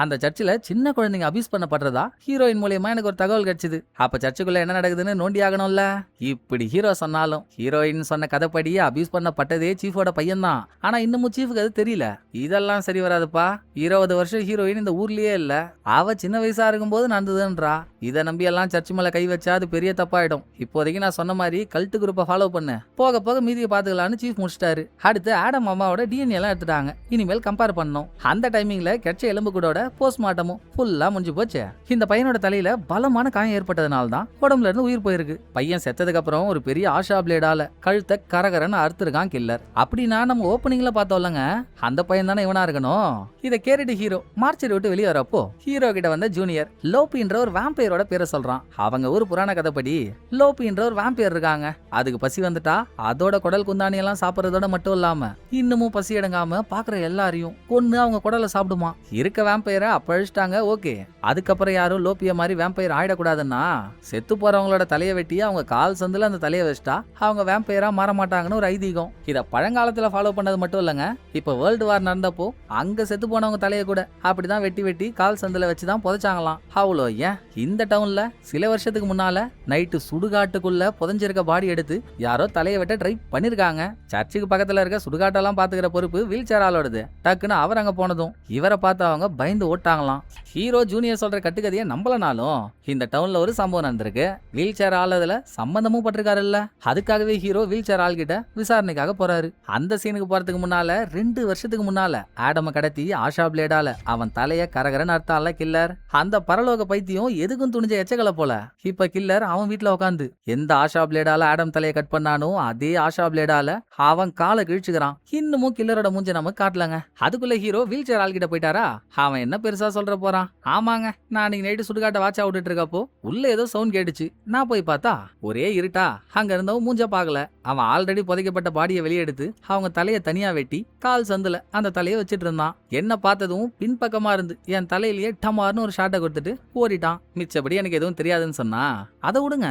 அந்த சர்ச்சில் சின்ன குழந்தைங்க அபியூஸ் பண்ணப்படுறதா ஹீரோயின் மூலியமா எனக்கு ஒரு தகவல் கிடைச்சது. அப்ப சர்ச்சுக்குள்ள என்ன நடக்குதுன்னு நோண்டி ஆகணும்ல. இப்படி ஹீரோ சொன்னாலும் ஹீரோயின் சொன்ன கதைப்படியே அபியூஸ் பண்ணப்பட்டதே சீஃபோட பையன் தான். ஆனா இன்னமும் சீஃபுக்கு அது தெரியல. இதெல்லாம் சரி வராதுப்பா. 20 வருஷம் ஹீரோயின் இந்த ஊர்லயே இல்ல, அவ சின்ன வயசா இருக்கும் போது நடந்ததுன்றா. இதை நம்பி எல்லாம் சர்ச் மேல கை வச்சா அது பெரிய தப்பாயிடும். இப்போதைக்கு நான் சொன்ன மாதிரி கல்ட் குரூப்பை ஃபாலோ பண்ணு, போக போக மீதியை பாத்துக்கலான்னு சீஃப் முடிச்சிட்டாரு. அடுத்து ஆடம் அம்மாவோட டிஎன்ஏ எல்லாம் எடுத்துட்டாங்க. இனிமேல் கம்பேர் பண்ணணும். அந்த டைமிங்ல கெச்ச எலும்பு கூடோட போஸ்ட்மார்ட்டமும் ஃபுல்லா முடிஞ்சு போச்சு. இந்த பையனோட தலையில பலமான காயம் ஏற்பட்டதுனால தான் உடம்புல இருந்து உயிர் போயிருக்கு. பையன் செத்ததுக்கு அப்புறம் ஒரு பெரிய ஆஷா பிளேடால கழுத்தை கரகரன்னு அறுத்துருக்கான் கில்லர். அப்படின்னா நம்ம ஓப்பனிங்ல பார்த்தோம்லங்க, அந்த பையன் தானே இவனா இருக்கணும். இதை கேட்டுட்டு ஹீரோ மார்ச்சரி விட்டு வெளியே வரப்போ ஹீரோ கிட்ட வந்த ஜூனியர் லோபின்ற ஒரு வேம்பையரோட பேரை சொல்றான். அவங்க ஒரு புராண கதைப்படி லோபின்ற ஒரு வேம்பையர் இருக்காங்க. அதுக்கு பசி வந்துட்டா அதோட குடல் குந்தாணி எல்லாம் சாப்பிடறதோட மட்டும் இல்லாம இன்னமும் பசி அடங்காம பாக்குற எல்லாரையும் கொன்னு அவங்க குடலை சாப்பிடுமா. இருக்க வேம்பையரை அப்ப அழிச்சிட்டாங்க, ஓகே. அதுக்கப்புறம் யாரும் லோப்பிய மாதிரி வேம்பையர் ஆயிடக்கூடாதுன்னா செத்து போறவங்களோட தலையை வெட்டி அவங்க கால் சந்துல அந்த தலையை வச்சிட்டா அவங்க வேம்பையரா மாற மாட்டாங்கன்னு ஒரு ஐதீகம். இத பழங்காலத்துல ஃபாலோ பண்ணது மட்டும் இல்லங்க, இப்ப வேர்ல்டு வார் நடந்தப்போ அங்க செத்து போனவங்க தலையை கூட அப்படிதான் வெட்டி வெட்டி கால் சந்துல வச்சுதான் புதைச்சாங்களாம். அவ்வளோ ஏன் இந்த டவுன்ல சில வருஷத்துக்கு முன்னால நைட்டு சுடுகாட்டுக்குள்ள புதைஞ்சிருக்க பாடி எடுத்து யாரோ தலையை வெட்ட ட்ரை பண்ணிருக்காங்க. சர்ச்சுக்கு பக்கத்துல இருக்க சுடுகாட்டெல்லாம் பாத்துக்கிற பொறுப்பு வீல் சேர் ஆளோடது. டக்குன்னு அவர் அங்க போனதும் இவரை பார்த்து அவங்க பயந்து ஓட்டாங்களாம். ஹீரோ ஜூனியர் சொல்ற கட்டுக்கதையை நம்பலனாலும் இந்த டவுன்ல ஒரு சம்பவம் நடந்திருக்கு. வீல் சேர் ஆளதுல சம்பந்தமும் பட்டிருக்காருல்ல, அதுக்காகவே ஹீரோ வீல் சேர் ஆள் கிட்ட விசாரணைக்காக போறாரு. அந்த சீனுக்கு போறதுக்கு முன்னால 2 வருஷத்துக்கு முன்னால ஆடம கடத்தி ஆஷா பிளேடால அவன் தலைய கரகரன்னு அர்த்தால கில்லர். அந்த பரலோக பைத்தியம் எதுக்கும் துணிஞ்ச எச்சக்கலை போல. இப்ப கில்லர் அவன் வீட்டுல உட்காந்து எந்த ஆஷா பிளேடால ஆடம் தலையை கட் பண்ணானோ அதே ஆஷா பிளேடால அவன் காலை கிழிச்சுக்கிறான். இன்னமும் கில்லரோட மூஞ்ச நமக்கு காட்டலங்க. அதுக்குள்ள ஹீரோ வீல் சேர் ஆள் கிட்ட போயிட்டாரா. அவன் என்ன பெருசா சொல்ற போறான். ஆமாங்க, நான் அன்னைக்கு நைட்டு சுடுகாட்ட வாட்சா விட்டுட்டு இருக்கப்போ உள்ள ஏதோ சவுண்ட் கேட்டுச்சு. நான் போய் பார்த்தா ஒரே இருட்டா. அங்க இருந்தவன் மூஞ்ச பாக்கல. அவன் ஆல்ரெடி புதைக்கப்பட்ட பாடியை வெளியெடுத்து அவங்க தலையை தனியா வெட்டி கால் சந்துல அந்த தலையை வச்சிட்டு இருந்தான். என்ன பார்த்ததும் பின்பக்கமா இருந்து என் தலையிலேயே டமார்னு ஒரு ஷாட்டை கொடுத்துட்டு ஓடிட்டான். மிச்சபடி எனக்கு எதுவும் தெரியாதுன்னு சொன்னா. அதை விடுங்க,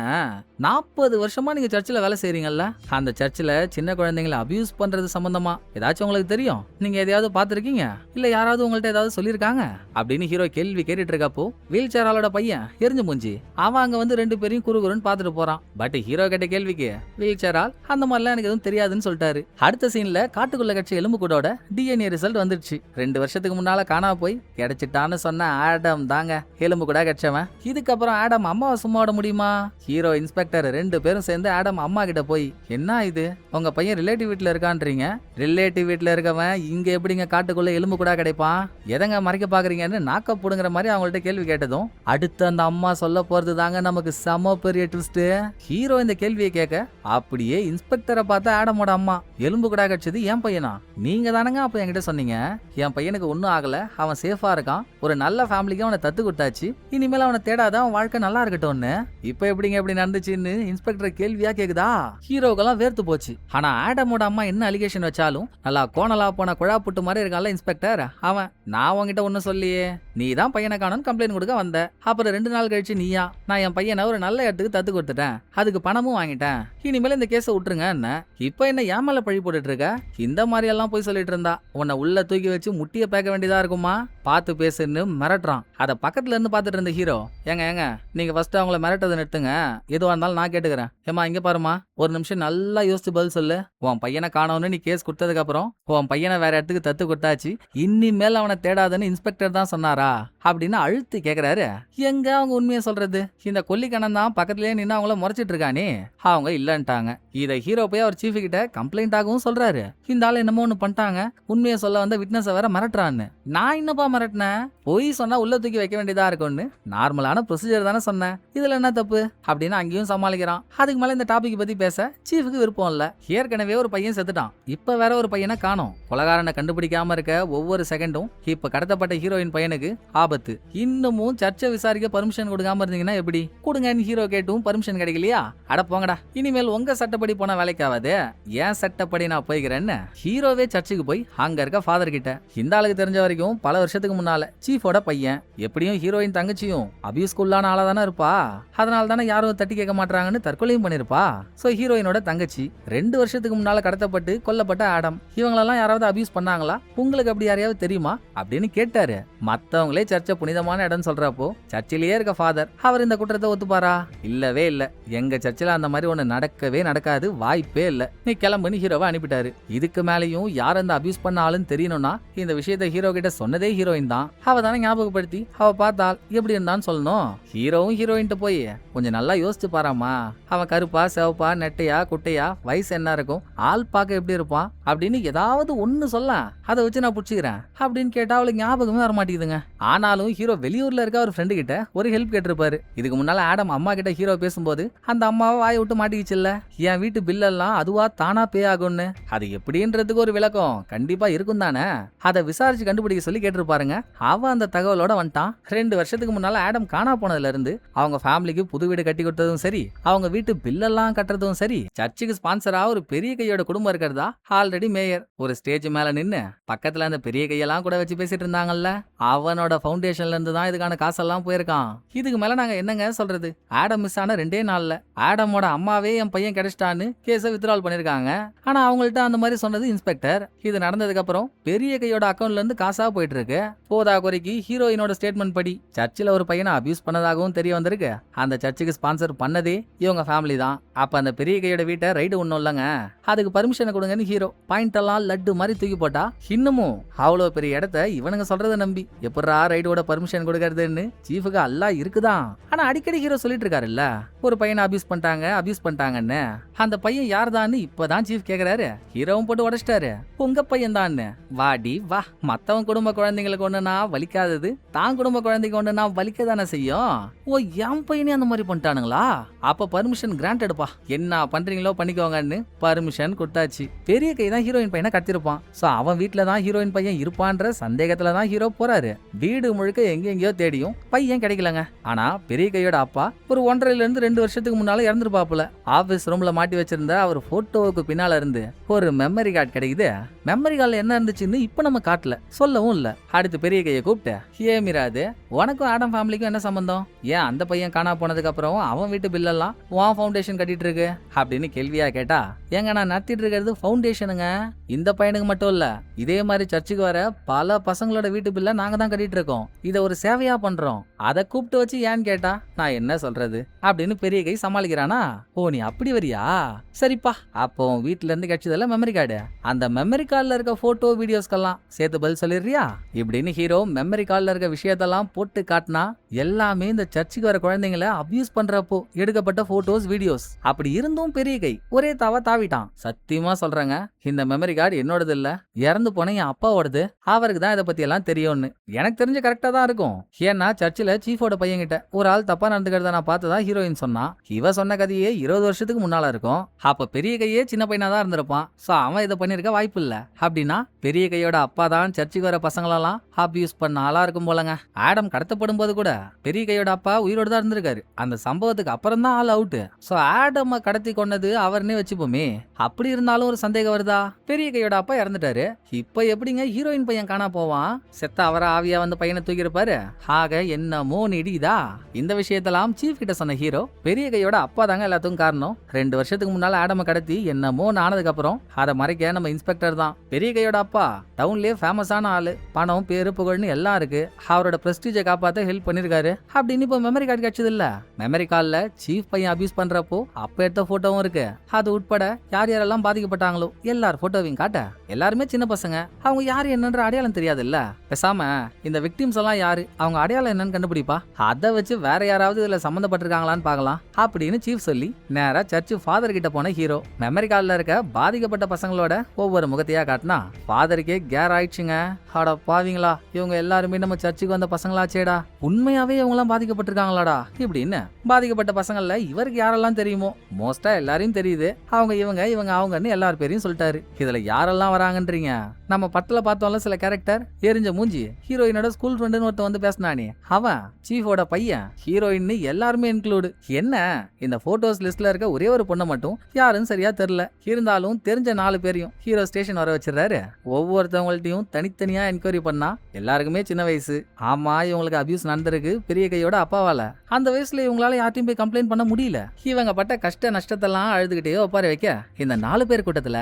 40 வருஷமா நீங்க சர்ச்சில் வேலை செய்றீங்கல்ல, அந்த சர்ச்சில் சின்ன குழந்தைங்களை அபியூஸ் பண்றது சம்பந்தமா ஏதாச்சும் உங்களுக்கு தெரியும்? நீங்க எதையாவது பார்த்திருக்கீங்க? இல்ல யாராவது உங்கள்ட்ட ஏதாவது சொல்லியிருக்காங்க அப்படின்னு ஹீரோ கேள்வி கேட்டுட்டு இருக்கப்போ வீல் சேர் ஆளோட பையன் எரிஞ்சு மூஞ்சி அவன் அங்க வந்து 2 பேரையும் குறுகுறுன்னு பார்த்துட்டு போறான். பட் ஹீரோ கேட்ட கேள்விக்கு வீல் சேர் ஆள் அந்த மாதிரிலாம் எனக்கு எதுவும் தெரியாதுன்னு சொல்லிட்டாரு. அடுத்த சீன்ல காட்டுக்குள்ள கட்சி எலும்பு கூடோட டிஎன்ஏ ரிசல்ட் வந்துருச்சு. 2 வருஷத்துக்கு முன்னால காணா போய் கிடைச்சிட்டான்னு சொன்ன ஆடம் தாங்க எலும்பு கூட கட்சவன். இதுக்கப்புறம் ஆடம் அம்மாவை சும்மா விட முடியுமா? ஹீரோ இன்ஸ்பெக்டர் 2 பேரும் சேர்ந்து ஆடம் அம்மா கிட்ட போய், என்ன இது உங்க பையன் ரிலேட்டிவ் வீட்டுல இருக்கான்றீங்க, ரிலேட்டிவ் வீட்டுல இருக்கவன் இங்க எப்படிங்க காட்டுக்குள்ள எலும்பு கூட கிடைப்பான், எதங்க மறைக்க பாக்குறீங்கன்னு நாக்க போடுங்கிற மாதிரி அவங்கள்ட்ட கேள்வி கேட்டதும் அடுத்து அந்த அம்மா சொல்ல போறது தாங்க நமக்கு செம பெரிய ட்விஸ்ட். ஹீரோ இந்த கேள்வியை கேட்க அப்படியே இன்ஸ்பெக்டரை பார்த்து ஆடமோட அம்மா, எலும்பு கூட கிடைச்சது என் பையனா? நீங்க தானங்க அப்ப என்கிட்ட சொன்னீங்க என் பையனுக்கு ஒன்னும் ஆகல, அவன் சேஃபா இருக்கான், ஒரு நல்ல ஃபேமிலிக்கு அவனை தத்து கொடுத்தாச்சு, இனிமேல் அவனை தேடாத, அவன் வாழ்க்கை நல்லா இருக்கட்டும்னு. இப்ப எப்படிங்க எப்படி நடந்துச்சுன்னு இன்ஸ்பெக்டர் கேள்வியா கேக்குதா? ஹீரோக்கெல்லாம் வேர்த்து போச்சு. ஆனா ஆடமோட அம்மா என்ன அலிகேஷன் வச்சாலும் நல்லா கோணலா போன குழா புட்டு மாதிரி இருக்கான்ல இன்ஸ்பெக்டர், அவன் நான் உன்கிட்ட ஒன்னும் சொல்லியே, நீ தான் பையனை காணும்னு கம்ப்ளைண்ட் கொடுக்க வந்த, அப்புறம் 2 நாள் கழிச்சு நீயா நான் என் பையனை ஒரு நல்ல இடத்துக்கு தத்து கொடுத்துட்டேன், அதுக்கு பணமும் வாங்கிட்டேன், இனிமேல் இந்த கேஸை விட்டுருங்க. இப்ப என்ன ஏன் மேல பழி போட்டுட்டு இருக்க? இந்த மாதிரி எல்லாம் போய் சொல்லிட்டு இருந்தா உன்னை உள்ள தூக்கி வச்சு முட்டிய பேக்க வேண்டியதா இருக்குமா? பார்த்து பேசுன்னு மிரட்டுறான். அத பக்கத்துல இருந்து பாத்துட்டு இருந்த ஹீரோ, ஏங்க நீங்க ஃபர்ஸ்ட் அவங்கள மிரட்டதை நிறுத்துங்க, எதுவா இருந்தாலும் நான் கேட்டுக்கிறேன். ஏமா இங்க பாருமா, ஒரு நிமிஷம் நல்லா யோசிச்சு பதில் சொல்லு. உன் பையனை காணோன்னு நீ கேஸ் கொடுத்ததுக்கு அப்புறம் உன் பையனை வேற இடத்துக்கு தத்து கொடுத்தாச்சு, இனிமேல் அவனை தேடாதன்னு இன்ஸ்பெக்டர் தான் சொன்னாரா அப்படின்னு அழுத்தி கேக்குறாரு. எங்க அவங்க உண்மையை சொல்றது? இந்த கொல்லிக்கணன் தான் பக்கத்துலயே நின்று அவங்கள முறைச்சிட்டு இருக்கானே, அவங்க இல்லன்ட்டாங்க. இதை ஹீரோ போய் அவர் சீஃப் கிட்ட கம்ப்ளைண்ட் ஆகவும் சொல்றாரு. இந்த ஆள் என்னமோ ஒண்ணு பண்ணிட்டாங்க, உண்மையை சொல்ல வந்த விட்னஸ் வேற மிரட்டுறான்னு. நான் என்னப்பா மிரட்டினேன்? பொய் சொன்னா உள்ள தூக்கி வைக்க வேண்டியதா இருக்கும்னு நார்மலான ப்ரொசீஜர் தானே சொன்னேன், இதுல என்ன தப்பு அப்படின்னு அங்கேயும் சமாளிக்கிறான். அதுக்கு மேல இந்த டாபிக் பத்தி பேச சீஃபுக்கு விருப்பம் இல்ல. ஏற்கனவே ஒரு பையன் செத்துட்டான், இப்ப வேற ஒரு பையனை காணோம். கொலகாரனை கண்டுபிடிக்காம இருக்க ஒவ்வொரு செகண்டும் இப்ப கடத்தப்பட்ட ஹீரோயின் பையனுக்கு ஆபத்து. இன்னமும் சர்ச்சை விசாரிக்க பர்மிஷன் கொடுக்காம இருந்தீங்கன்னா எப்படி? கொடுங்கன்னு ஹீரோ கேட்டும் பர்மிஷன் கிடைக்கலையா? அட போங்கடா, இனிமேல் உங்க சட்டப்படி போன வேலைக்காவது, ஏன் சட்டப்படி நான் போய்கிறேன்னு ஹீரோவே சர்ச்சுக்கு போய் அங்க இருக்க ஃபாதர் கிட்ட, இந்த ஆளுக்கு தெரிஞ்ச வரைக்கும் பல வருஷத்துக்கு முன்னால சீஃபோட பையன், எப்படியும் ஹீரோயின் தங்கச்சியும் அபியூஸ்குள்ளான ஆளா தானே இருப்பா, அதனால தானே யாரும் தட்டி கேட்க மாட்டாங்கன்னு தற்கொலையும் பண்ணிருப்பா. சோ ஹீரோயினோட தங்கச்சி 2 வருஷத்துக்கு முன்னால கடத்தப்பட்டு கொல்லப்பட்ட ஆடம், இவங்களெல்லாம் யாராவது அபியூஸ் பண்ணாங்களா? உங்களுக்கு அப்படி யாரையாவது தெரியுமா அப்படின்னு கேட்டாரு. மத்தவங்களே சர்ச்சை புனிதமான இடம் சொல்றப்போ சர்ச்சிலேயே இருக்க ஃபாதர் அவர் இந்த குற்றத்தை ஒத்துப்பாரா? இல்லவே இல்ல. எங்க சர்ச்சில் அந்த மாதிரி ஒண்ணு நடக்கவே நடக்காது, வாய்ப்பே இல்ல. நீ கிளம்புன்னு ஹீரோவை அனுப்பிட்டாரு. இதுக்கு மேலேயும் யார் அந்த அபியூஸ் பண்ண ஆளுன்னு தெரியணும்னா இந்த விஷயத்த ஹீரோ கிட்ட சொன்னதே ஹீரோயின் தான். அவ தானே ஞாபகப்படுத்தி அவ பார்த்தால் எப்படி இருந்தான்னு சொல்லணும். ஹீரோவும் ஹீரோயின்ட்டு போய் கொஞ்சம் நல்லா யோசிச்சு பாராமா, அவன் கருப்பா சிவப்பா நெட்டையா குட்டையா வயசு என்ன இருக்கும், ஆள் பார்க்க எப்படி இருப்பான் அப்படின்னு ஏதாவது ஒண்ணு சொல்ல, அதை வச்சு நான் புடிச்சுக்கிறேன் அப்படின்னு கேட்டா அவளுக்கு ஞாபகமே வர மாட்டேங்குதுங்க. ஆனாலும் ஹீரோ வெளியூர்ல இருக்க ஒரு ஃப்ரெண்டு கிட்ட ஒரு ஹெல்ப் கேட்டிருப்பாரு. இதுக்கு முன்னால ஆடம் அம்மா கிட்ட ஹீரோ பேசும்போது அந்த அம்மாவை வாயை விட்டு மாட்டிக்கிச்சுல்ல, என் வீட்டு பில் எல்லாம் அதுவா தானா பே ஆகும்னு, அது எப்படின்றதுக்கு ஒரு விளக்கம் கண்டிப்பா இருக்கும் தானே, அதை விசாரிச்சு கண்டுபிடிக்க சொல்லி கேட்டிருப்பாருங்க. அவன் அந்த தகவலோட வந்துட்டான். 2 வருஷத்துக்கு முன்னால ஆடம் காணா போனதுல இருந்து அவங்க ஃபேமிலிக்கு புது வீடு கட்டி கொடுத்ததும் சரி, அவங்க வீட்டு பில்லெல்லாம் கட்டுறதும் சரி, சர்ச்சுக்கு ஸ்பான்சரா ஒரு பெரிய கையோட குடும்பம் இருக்கிறதா ஆல்ரெடி மேயர் ஒரு ஸ்டேஜ் மேல நின்னு பக்கத்துல அந்த பெரிய கையெல்லாம் கூட வச்சு பேசிட்டு இருந்தாங்கல்ல, அவனோட ஃபவுண்டேஷன்ல இருந்து தான் இதுக்கான காசெல்லாம் போயிருக்கான். இதுக்கு மேல நாங்க என்னங்க சொல்றது? ஆடம் மிஸ் ஆன 2 நாள்ல ஆடமோட அம்மாவே என் பையன் கிடைச்சிட்டான்னு கேஸை வித்ட்ரால் பண்ணிருக்காங்க. ஆனா அவங்கள்ட்ட அந்த மாதிரி சொன்னது இன்ஸ்பெக்டர். இது நடந்ததுக்கு அப்புறம் பெரிய கையோட அக்கௌண்ட்ல இருந்து காசா போயிட்டு இருக்கு. போதா குறைக்கு ஹீரோயினோட ஸ்டேட்மெண்ட் படி சர்ச்சில் ஒரு பையனை அபியூஸ் பண்ணதாகவும் தெரிய வந்திருக்கு. அந்த சர்ச்சுக்கு ஸ்பான்சர் பண்ணதே இவங்க ஃபேமிலி தான். அப்ப அந்த பெரிய கையோட வீட்டை ரைடு ஒண்ணும் இல்லங்க, அதுக்கு பர்மிஷனை கொடுங்கன்னு ஹீரோ பாயிண்ட் எல்லாம் லட்டு மாதிரி தூக்கி போட்டா, இன்னமும் அவ்வளவு பெரிய இடத்த இவனுங்க சொல்றதை நம்பி எப்படா ரைடோட பர்மிஷன் கொடுக்கறதுன்னு சீஃபுக்கு அல்லா இருக்குதான். ஆனா அடிக்கடி ஹீரோ சொல்லிட்டு இருக்காருல்ல, ஒரு பையனை அபியூஸ் பண்ணிட்டாங்கன்னு. அந்த பையன் யார்தான்னு இப்பதான் சீஃப் கேக்குறாரு. ஹீரோவும் போட்டு உடைச்சிட்டாரு, உங்க பையன் தான். வாடி வா, மத்தவன் குடும்ப குழந்தைங்களுக்கு ஒண்ணுனா வலிக்காதது தான் குடும்ப குழந்தைக்கு ஒண்ணுனா வலிக்க தானே செய்யும். ஓ, என் பையனே அந்த மாதிரி பண்ணிட்டானுங்களா? அப்ப பர்மிஷன் கிராண்ட் எடுப்பா, என்ன பண்றீங்களோ பண்ணிக்கோங்கன்னு பர்மிஷன் கொடுத்தாச்சு. பெரிய கை தான் ஹீரோயின் பையனை கத்திருப்பான். சோ அவன் வீட்டுல தான் ஹீரோயின் பையன் இருப்பான்ற சந்தேகத்துல தான் ஹீரோ போறாரு. வீடு முழுக்க எங்கெங்கயோ தேடியும் பையன் கிடைக்கலங்க. ஆனா பெரிய கையோட அப்பா ஒரு 1.5 to 2 வருஷத்துக்கு முன்னால இறந்துருப்பாப்புல. ஆபீஸ் ரூம்ல மாட்டி வச்சிருந்த அவர் போட்டோவுக்கு பின்னால இருந்து ஒரு மெமரி கார்டு கிடைக்குது. மெமரி கார்டுல என்ன இருந்துச்சுன்னு இப்ப நம்ம காட்டல, சொல்லவும் இல்ல. அடுத்து பெரிய கையை கூப்பிட்டு, ஏ மிராது, உனக்கும் ஆடம் ஃபேமிலிக்கும் என்ன சம்பந்தம்? ஏன் அந்த பையன் காணா போனதுக்கு அப்புறம் அவன் வீட்டு பில்லெல்லாம் உன் ஃபவுண்டேஷன் கட்டிட்டு இருக்கு அப்படின்னு கேள்வியா கேட்டா, ஏங்க நான் நடத்திட்டு இருக்கிறது ஃபவுண்டேஷனுங்க, இந்த பையனுக்கு மட்டும் இல்ல, இதே மாதிரி சர்ச்சுக்கு வர பல பசங்களோட வீட்டு பில்ல நாங்க தான் கட்டிட்டு இருக்கோம், இதை ஒரு சேவையா பண்றோம், அதை கூப்பிட்டு வச்சு ஏன்னு கேட்டா நான் என்ன சொல்றது அப்படின்னு பெரிய கை சமாளிக்கிறானா. ஓ, நீ அப்படி வரியா, சரிப்பா, அப்போ வீட்டுல இருந்து கிடைச்சதல்ல மெமரி கார்டு, அந்த மெமரி கார்டுல இருக்க போட்டோ வீடியோஸ்க்கெல்லாம் சேர்த்து பதில் சொல்லிடுறியா இப்படின்னு ஹீரோ மெமரி கார்டுல இருக்க விஷயத்தெல்லாம் போட்டு காட்டினா, எல்லாமே இந்த சர்ச்சுக்கு வர குழந்தைங்களை அபியூஸ் பண்றப்போ எடுக்கப்பட்ட போட்டோஸ் வீடியோஸ். அப்படி இருந்தும் பெரிய கை ஒரே தாவிட்டான். சத்தியமா சொல்றேங்க, இந்த மெமரி கார்டு என்னோடது இல்ல, இறந்து போன என் அப்பாவோடது, அவருக்கு தான் இதை பத்தி எல்லாம் தெரியும்னு. எனக்கு தெரிஞ்ச கரெக்டா தான் இருக்கும். ஏன்னா சர்ச்சில் சீஃபோட பையன் கிட்ட ஒரு ஆள் தப்பா நடந்துக்கிறத நான் பார்த்ததா ஹீரோயின் சொன்னா. இவ சொன்ன கதையே 20 வருஷத்துக்கு முன்னால இருக்கும். அப்ப பெரிய கையே சின்ன பையனா தான் இருந்திருப்பான். சோ அவன் இதை பண்ணிருக்க வாய்ப்பு இல்ல. அப்படின்னா பெரிய கையோட அப்பா தான் சர்ச்சுக்கு வர பசங்களெல்லாம் அபியூஸ் பண்ண ஆளா இருக்கும் போலங்க. ஆடம் கடத்தப்படும் போது கூட பெரிய கையோட அப்பா உயிரோடு தான் இருந்திருக்காரு. அந்த சம்பவத்துக்கு அப்புறம் தான் ஆள் அவுட். சோ ஆடம் கடத்தி கொண்டது அவர்னே வச்சுப்போமே. அப்படி இருந்தாலும் ஒரு சந்தேகம் வருதா, பெரிய கையோட அப்பா இறந்துட்டாரு, இப்ப எப்படிங்க ஹீரோயின் பையன் காணா போவான்? செத்த அவர ஆவியா வந்து பையனை தூக்கி இருப்பாரு. ஆக என்னமோ நீடிதா. இந்த விஷயத்தெல்லாம் சீஃப் கிட்ட சொன்ன ஹீரோ, பெரிய கையோட அப்பா தாங்க எல்லாத்துக்கும் காரணம். 2 வருஷத்துக்கு முன்னால ஆடம கடத்தி என்னமோ ஆனதுக்கு அப்புறம் அதை மறைக்க நம்ம இன்ஸ்பெக்டர் தான். பெரிய கையோட அப்பா டவுன்லயே ஃபேமஸான ஆளு, பணம் பேரு புகழ்னு எல்லாம் இருக்கு, அவரோட பிரஸ்டீஜை காப்பாத்த ஹெல்ப் பண்ணிருக்காரு அப்படின்னு இப்ப மெமரி கார்டு கிடைச்சது இல்ல. மெமரி கார்டுல சீஃப் பையன் அபியூஸ் பண்றப்போ அப்ப எடுத்த போட்டோவும் இருக்கு. அது உட்பட யார் யாரெல்லாம் பாதிக்கப்பட்டாங்களோ எல்லார் போட்டோவையும் காட்ட, எல்லாருமே சின்ன பசங்க, அவங்க யாரு என்னன்ற அடையாளம் தெரியாது இல்ல. பேசாம இந்த விக்டிம்ஸ் எல்லாம் யாரு, அவங்க அடையாளம் என்னன்னு கண்டுபிடிப்பா, அதை வச்சு வேற யாராவது இதுல சம்பந்தப்பட்டிருக்காங்களான்னு பாக்கலாம் அப்படின்னு சீஃப் சொல்லி நேரா சர்ச்சு ஃபாதர் கிட்ட போன ஹீரோ மெமரி கார்டுல இருக்க பாதிக்கப்பட்ட பசங்களோட ஒவ்வொரு முகத்தையா காட்டினா ஃபாதருக்கே கேர் ஆயிடுச்சுங்க. அட பாவீங்களா, இவங்க எல்லாருமே நம்ம சர்ச்சுக்கு வந்த பசங்களாச்சேடா, உண்மையாவே இவங்க எல்லாம் பாதிக்கப்பட்டிருக்காங்களாடா இப்படின்னு. பாதிக்கப்பட்ட பசங்கள்ல இவருக்கு யாரெல்லாம் தெரியுமோ மோஸ்டா எல்லாரையும் தெரியுது. அவங்க இவங்க அவங்கன்னு எல்லார் பேரையும் சொல்லிட்டாரு. இதுல யாரெல்லாம் வராங்கன்றீங்க? நம்ம படத்துல பார்த்தோம்ல சில கேரக்டர், எரிஞ்ச மூஞ்சி, ஹீரோயினோட ஸ்கூல் ஃப்ரெண்டுன்னு ஒருத்தன் வந்து பேசினானே, அவன் சீஃபோட பையன், ஹீரோயின் எல்லாருமே இன்க்ளூடு. என்ன இந்த போட்டோஸ் லிஸ்ட்ல இருக்க ஒரே ஒரு பொண்ணை மட்டும் யாருன்னு சரியா தெரியல. இருந்தாலும் தெரிஞ்ச 4 பேரையும் ஹீரோ ஸ்டேஷன் வர வச்சிடறாரு. ஒவ்வொருத்தவங்கள்ட்டையும் தனித்தனியா என்கொயரி பண்ணா எல்லாருக்குமே சின்ன வயசு. ஆமா, இவங்களுக்கு அபியூஸ் நடந்திருக்கு பெரிய கையோட அப்பாவால. அந்த வயசுல இவங்களால யார்ட்டையும் போய் கம்ப்ளைண்ட் பண்ண முடியல. இவங்க பட்ட கஷ்ட நஷ்டத்தெல்லாம் அழுதுகிட்டே ஒப்பார வைக்க இந்த 4 பேர் கூட்டத்துல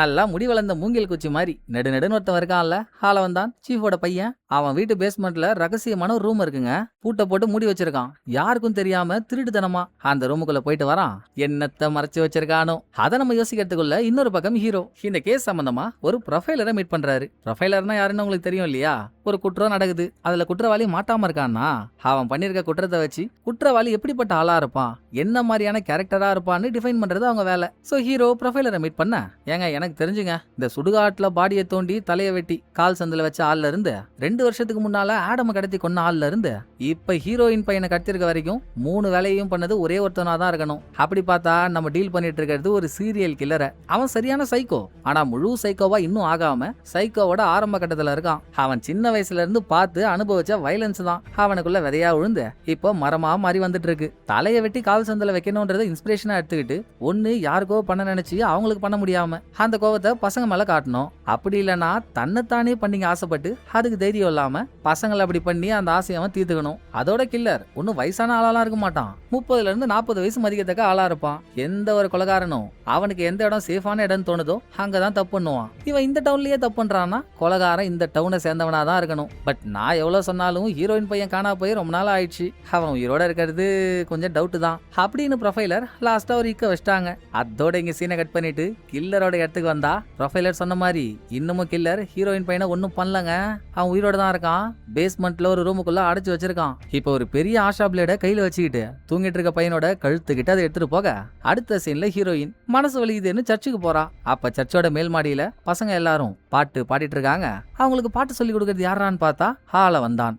நல்லா முடி வளர்ந்த மூங்கில் குச்சி மாதிரி நெடுன்னு ஒருத்தன் இருக்கான்ல, ஆளவந்தான் சீஃபோட பையன். அவன் வீட்டு பேஸ்மெண்ட்ல ரகசியமான ஒரு ரூம் இருக்குங்க. பூட்டை போட்டு மூடி வச்சிருக்கான். யாருக்கும் தெரியாம திருட்டுத்தனமா அந்த ரூமுக்குள்ள போயிட்டு வரான். என்னத்த மறைச்சு வச்சிருக்கானோ அதை நம்ம யோசிக்கிறதுக்குள்ள இன்னொரு பக்கம் ஹீரோ இந்த கேஸ் சம்பந்தமா ஒரு ப்ரொஃபைலரை மீட் பண்றாரு. ப்ரொஃபைலர்னா யாருன்னு உங்களுக்கு தெரியும் இல்லையா? ஒரு குற்றம் நடக்குது, அதுல குற்றவாளி மாட்டாம இருக்கான்னா அவன் பண்ணிருக்க குற்றத்தை வச்சு குற்றவாளி எப்படிப்பட்ட ஆளா இருப்பான், என்ன மாதிரியான கேரக்டரா இருப்பான்னு டிஃபைன் பண்றது அவங்க வேலை. சோ ஹீரோ ப்ரொஃபைலரை மீட் பண்ண, ஏங்க எனக்கு தெரிஞ்சுங்க, இந்த சுடுகாட்டுல பாடியை தோண்டி தலையை வெட்டி கால் சந்தில வச்ச ஆள்ல இருந்து 2 வருஷத்துக்கு முன்னால ஆடம கடத்தி கொன்ன ஆள்ல இருந்து இப்ப ஹீரோயின் பையனை கடத்திருக்க வரைக்கும் 3 வேலையும் பண்ணது ஒரே ஒருத்தனா தான் இருக்கணும். அப்படி பார்த்தா நம்ம டீல் பண்ணிட்டு இருக்கிறது ஒரு சீரியல் கில்லரை. அவன் சரியான சைக்கோ, ஆனா முழு சைக்கோவா இன்னும் ஆகாம சைக்கோவோட ஆரம்ப கட்டத்துல இருக்கான். அவன் சின்ன வயசுல இருந்து பார்த்து அனுபவிச்ச வைலன்ஸ் தான் அவனுக்குள்ள விதையா விழுந்து இப்போ மரமா மாறி வந்துட்டு இருக்கு. தலையை வெட்டி கால் சந்தில வைக்கணும்ன்றத இன்ஸ்பிரேஷனா எடுத்துக்கிட்டு ஒன்னு யாருக்கோ பண்ண நினைச்சு அவங்களுக்கு பண்ண முடியாம அந்த கோவத்தை பசங்க மேல காட்டணும். அப்படி இல்லைன்னா தன்னைத்தானே பண்ணிங்க ஆசைப்பட்டு அதுக்கு தைரியம் இல்லாம பசங்களை அப்படி பண்ணி அந்த ஆசையை அவன் தீர்த்துக்கணும். அதோட கில்லர் ஒன்னும் வயசான ஆளாலாம் இருக்க மாட்டான். 30ல இருந்து 40 வயசு மதிக்கத்தக்க ஆளா இருப்பான். எந்த ஒரு கொலைகாரனும் அவனுக்கு எந்த இடம் சேஃபான இடம் தோணுதோ அங்கதான் தப்பு பண்ணுவான். இவன் இந்த டவுன்லயே தப்பு பண்றான்னா கொலைகாரன் இந்த டவுனை சேர்ந்தவனா தான் இருக்கணும். பட் நான் எவ்வளவு சொன்னாலும் ஹீரோயின் பையன் காணா போய் ரொம்ப நாள் ஆயிடுச்சு, அவன் உயிரோட இருக்கிறது கொஞ்சம் டவுட் தான் அப்படின்னு ப்ரொஃபைலர் லாஸ்டா ஒரு இக்க வச்சிட்டாங்க. அதோட இங்க சீனை கட் பண்ணிட்டு கில்லரோட இடத்துக்கு வந்தா ப்ரொஃபைலர் சொன்ன மாதிரி இன்னமும் கில்லர் ஹீரோயின் பையனை ஒன்னும் பண்ணலங்க. அவன் உயிரோட தான் இருக்கான். பேஸ்மெண்ட்ல ஒரு ரூமுக்குள்ள அடைச்சு வச்சிருக்கான். இப்போ ஒரு பெரிய ஆஷா பிளேட கையில வச்சுக்கிட்டு தூங்கிட்டு இருக்க பையனோட கழுத்து கிட்ட அதை எடுத்துட்டு போக அடுத்த சீன்ல ஹீரோயின் மனசு வலிக்குதுன்னு சர்ச்சுக்கு போறா. அப்ப சர்ச்சோட மேல் மாடியில பசங்க எல்லாரும் பாட்டு பாடிட்டு இருக்காங்க. அவங்களுக்கு பாட்டு சொல்லி கொடுக்கறது யாரான்னு பார்த்தா ஆளவந்தான்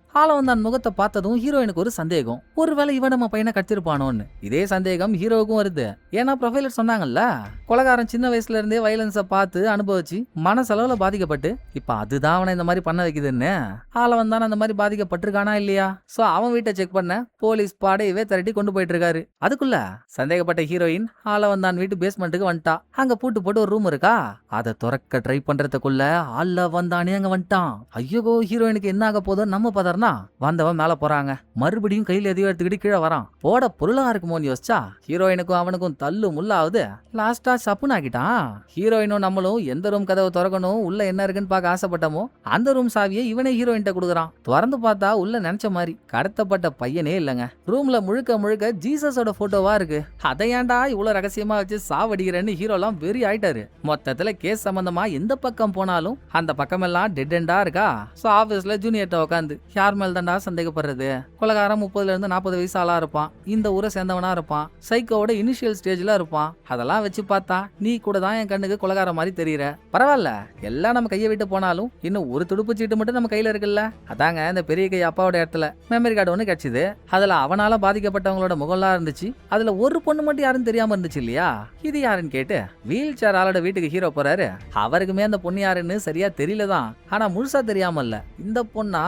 முகத்தை பார்த்ததும் ஹீரோயினுக்கு ஒரு சந்தேகம், ஒருவேளை இவன் நம்ம பையனை கட்டிருப்பானோன்னு. இதே சந்தேகம் ஹீரோவுக்கும் வருது. ஏன்னா ப்ரொஃபைலர் சொன்னாங்கல்ல, கொலைகாரன் சின்ன வயசுல இருந்தே வயலன்ஸை பார்த்து அனுபவிச்சு மனசளவுல பாதிக்கப்பட்டு இப்ப அதுதான் அவனை இந்த மாதிரி பண்ண வைக்குதுன்னு. ஆளவந்தான் அந்த மாதிரி பாதிக்கப்பட்டிருக்கானா இல்லையா? சோ அவன் வீட்டை செக் பண்ண போலீஸ் பாடையவே திரட்டி கொண்டு போயிட்டு இருக்காரு. அதுக்குள்ள சந்தேகப்பட்ட ஹீரோயின் ஆளவந்தான் வீட்டு பேஸ்மெண்ட்டுக்கு வந்துட்டா. அங்க பூட்டு போட்டு ஒரு ரூம் இருக்கா, அதை துறக்க ட்ரை பண்றதுக்குள்ள ஆளவந்தானே அங்க வந்துட்டான். ஐயோ, ஹீரோயினுக்கு என்ன ஆக போதோ நம்ம பதறனா வந்தவன் மேல போறாங்க. மறுபடியும் கையில எதையோ எடுத்துக்கிட்டு கீழே வரான். போட பொருளா இருக்குமோன்னு யோசிச்சா ஹீரோயினுக்கும் அவனுக்கும் தள்ளு முள்ளாவது. லாஸ்டா சப்புன்னு ஆக்கிட்டான். ஹீரோயினும் நம்மளும் எந்த ரூம் கதவை திறக்கணும் உள்ள என்ன இருக்குன்னு பார்க்க ஆசைப்பட்டமோ அந்த ரூம் சாவியை இவனே ஹீரோயின்ட்ட கொடுக்குறான். திறந்து பார்த்தா உள்ள நினைச்ச மாதிரி கடத்தப்பட்ட பையனே இல்லங்க. ரூம்ல முழுக்க முழுக்க ஜீசஸோட போட்டோவா இருக்கு. அதை ஏன்டா இவ்வளவு ரகசியமா வச்சு சாவடிக்கிறேன்னு ஹீரோலாம் வெறி ஆயிட்டாரு. மொத்தத்துல கேஸ் சம்பந்தமா எந்த பக்கம் போனாலும் அந்த பக்கம் எல்லாம் டெட் எண்டா இருக்கா. சோ ஆபீஸ்ல ஜூனியர்ட்ட உட்காந்து யார் மேல தாண்டா சந்தேகப்படுறது? கொலைகாரன் 30ல இருந்து 40 வயசு ஆளா இருப்பான். இந்த ஊரை சேர்ந்தவனா இருப்பான். சைக்கோவோட இனிஷியல் ஸ்டேஜ்ல இருப்பான். அதெல்லாம் வச்சு பார்த்தா நீ கூட தான் என் கண்ணுக்கு கொலைகார மாதிரி தெரியற. பரவாயில்ல, எல்லாம் நம்ம கையை விட்டு போனாலும் இன்னும் ஒரு துடுப்பு சீட்டு மட்டும் நம்ம கையில இருக்குல்ல. அதாங்க இந்த பெரிய கை அப்பாவோட இடத்துல மெமரி கார்டு ஒண்ணு கிடைச்சது. அதுல அவனால பாதிக்கப்பட்டவங்களோட முகம்லாம் இருந்துச்சு. அதுல ஒரு பொண்ணு மட்டும் யாருன்னு தெரியாம இருந்துச்சு இல்லையா? இது யாருன்னு கேட்டு வீல் சேர் ஆளோட வீட்டுக்கு ஹீரோ போறாரு. அவருக்குமே அந்த பொண்ணு யாருன்னு சரியா தெரியலதான். ஆனா முழுசா தெரியாம இல்ல. இந்த பொண்ணா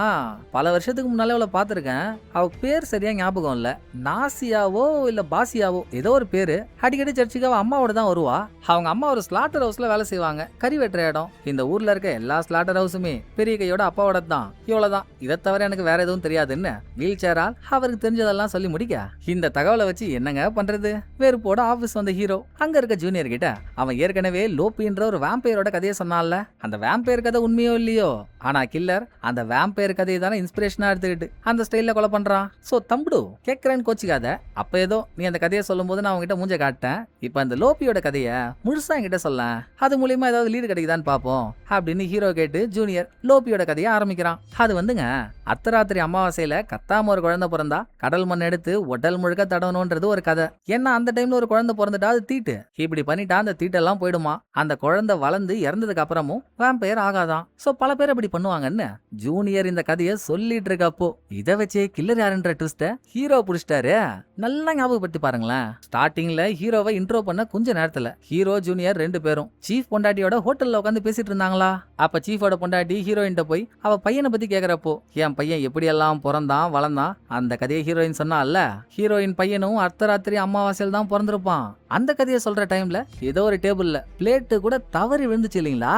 பல வருஷத்துக்கு முன்னாலே அவளை பாத்திருக்கேன். அவ பேர் சரியா ஞாபகம் இல்ல. நாசியாவோ இல்ல பாசியாவோ ஏதோ ஒரு பேரு. அடிக்கடி சர்ச்சுக்கு அவ அம்மாவோட தான் வருவா. அவங்க அம்மா ஒரு ஸ்லாட்டர் ஹவுஸ்ல வேலை செய்வாங்க. கறி வெட்டுற இடம். இந்த ஊர்ல இருக்க எல்லா ஸ்லாட்டர் ஹவுஸுமே பெரிய கையோட அப்பாவோட தான். இவ்வளவுதான். இதை தவிர எனக்கு வேற எதுவும் தெரியாதுன்னு வீல் சேரால் அவருக்கு தெரிஞ்சதெல்லாம் சொல்லி முடிக்க இந்த தகவலை வச்சு என்னங்க பண்றது? வெறுப்போட ஆபீஸ் வந்த ஹீரோ அங்க இருக்க ஜூனியர் கிட்ட அவன் ஏற்கனவே லோப்பின்ற ஒரு வேம்பையரோட கதையை சொன்னான்ல. அந்த வேம்பையர் கதை உண்மையோ இல்லையோ, ஆனா கில்லர் அந்த வேம்பையர் கதையை தானே இன்ஸ்பிரேஷனா எடுத்துக்கிட்டு அந்த ஸ்டைல்ல கொலை பண்றான். சோ தம்புடு கேட்கறேன்னு கோச்சிக்காத. அப்ப ஏதோ நீ அந்த கதையை சொல்லும் போது நான் அவங்ககிட்ட மூஞ்ச காட்டேன். இப்ப அந்த லோப்பியோட கதையை முழுசா என்கிட்ட சொல்ல, அது மூலியமா ஏதாவது லீடு கிடைக்குதான்னு பாப்போம் அப்படின்னு ஹீரோ கேட்டு ஜூனியர் லோப்பியோட கதையை ஆரம்பிக்கிறான். அது வந்துங்க அர்த்தராத்திரி அமாவாசையில கத்தாம ஒரு குழந்தை பிறந்தா கடல் மண் எடுத்து உடல் முழுக்க தடவணும்ன்றது ஒரு கதை. ஏன்னா அந்த டைம்ல ஒரு குழந்தை பிறந்துட்டா அது தீட்டு. இப்படி பண்ணிட்டா அந்த தீட்டெல்லாம் போயிடுமா. அந்த குழந்தை வளர்ந்து இறந்ததுக்கு அப்புறமும் வேம்பயர் ஆகாதான். சோ பல பேர் அப்படி பண்ணுவாங்கன்னு ஜூனியர் இந்த கதையை சொல்லிட்டு இருக்கப்போ இதை வச்சே கில்லர் யாருன்ற ட்விஸ்ட ஹீரோ புடிச்சிட்டாரு. நல்லா ஞாபகப்படுத்தி பாருங்களேன். ஸ்டார்டிங்ல ஹீரோவை இன்ட்ரோ பண்ண கொஞ்ச நேரத்துல ஹீரோ ஜூனியர் 2 பேரும் சீஃப் பொண்டாட்டியோட ஹோட்டல்ல உட்காந்து பேசிட்டு இருந்தாங்களா. அப்ப சீஃபோட பொண்டாட்டி ஹீரோயின் போய் அவ பையனை பத்தி கேக்குறப்போ என் பையன் எப்படி எல்லாம் பிறந்தான் வளர்ந்தான் அந்த கதையை ஹீரோயின் சொன்னால. ஹீரோயின் பையனும் அர்த்தராத்திரி அமாவாசையில் தான் பிறந்திருப்பான். அந்த கதையை சொல்ற டைம்ல ஏதோ ஒரு டேபிள்ல பிளேட்டு கூட தவறி விழுந்துச்சு இல்லீங்களா.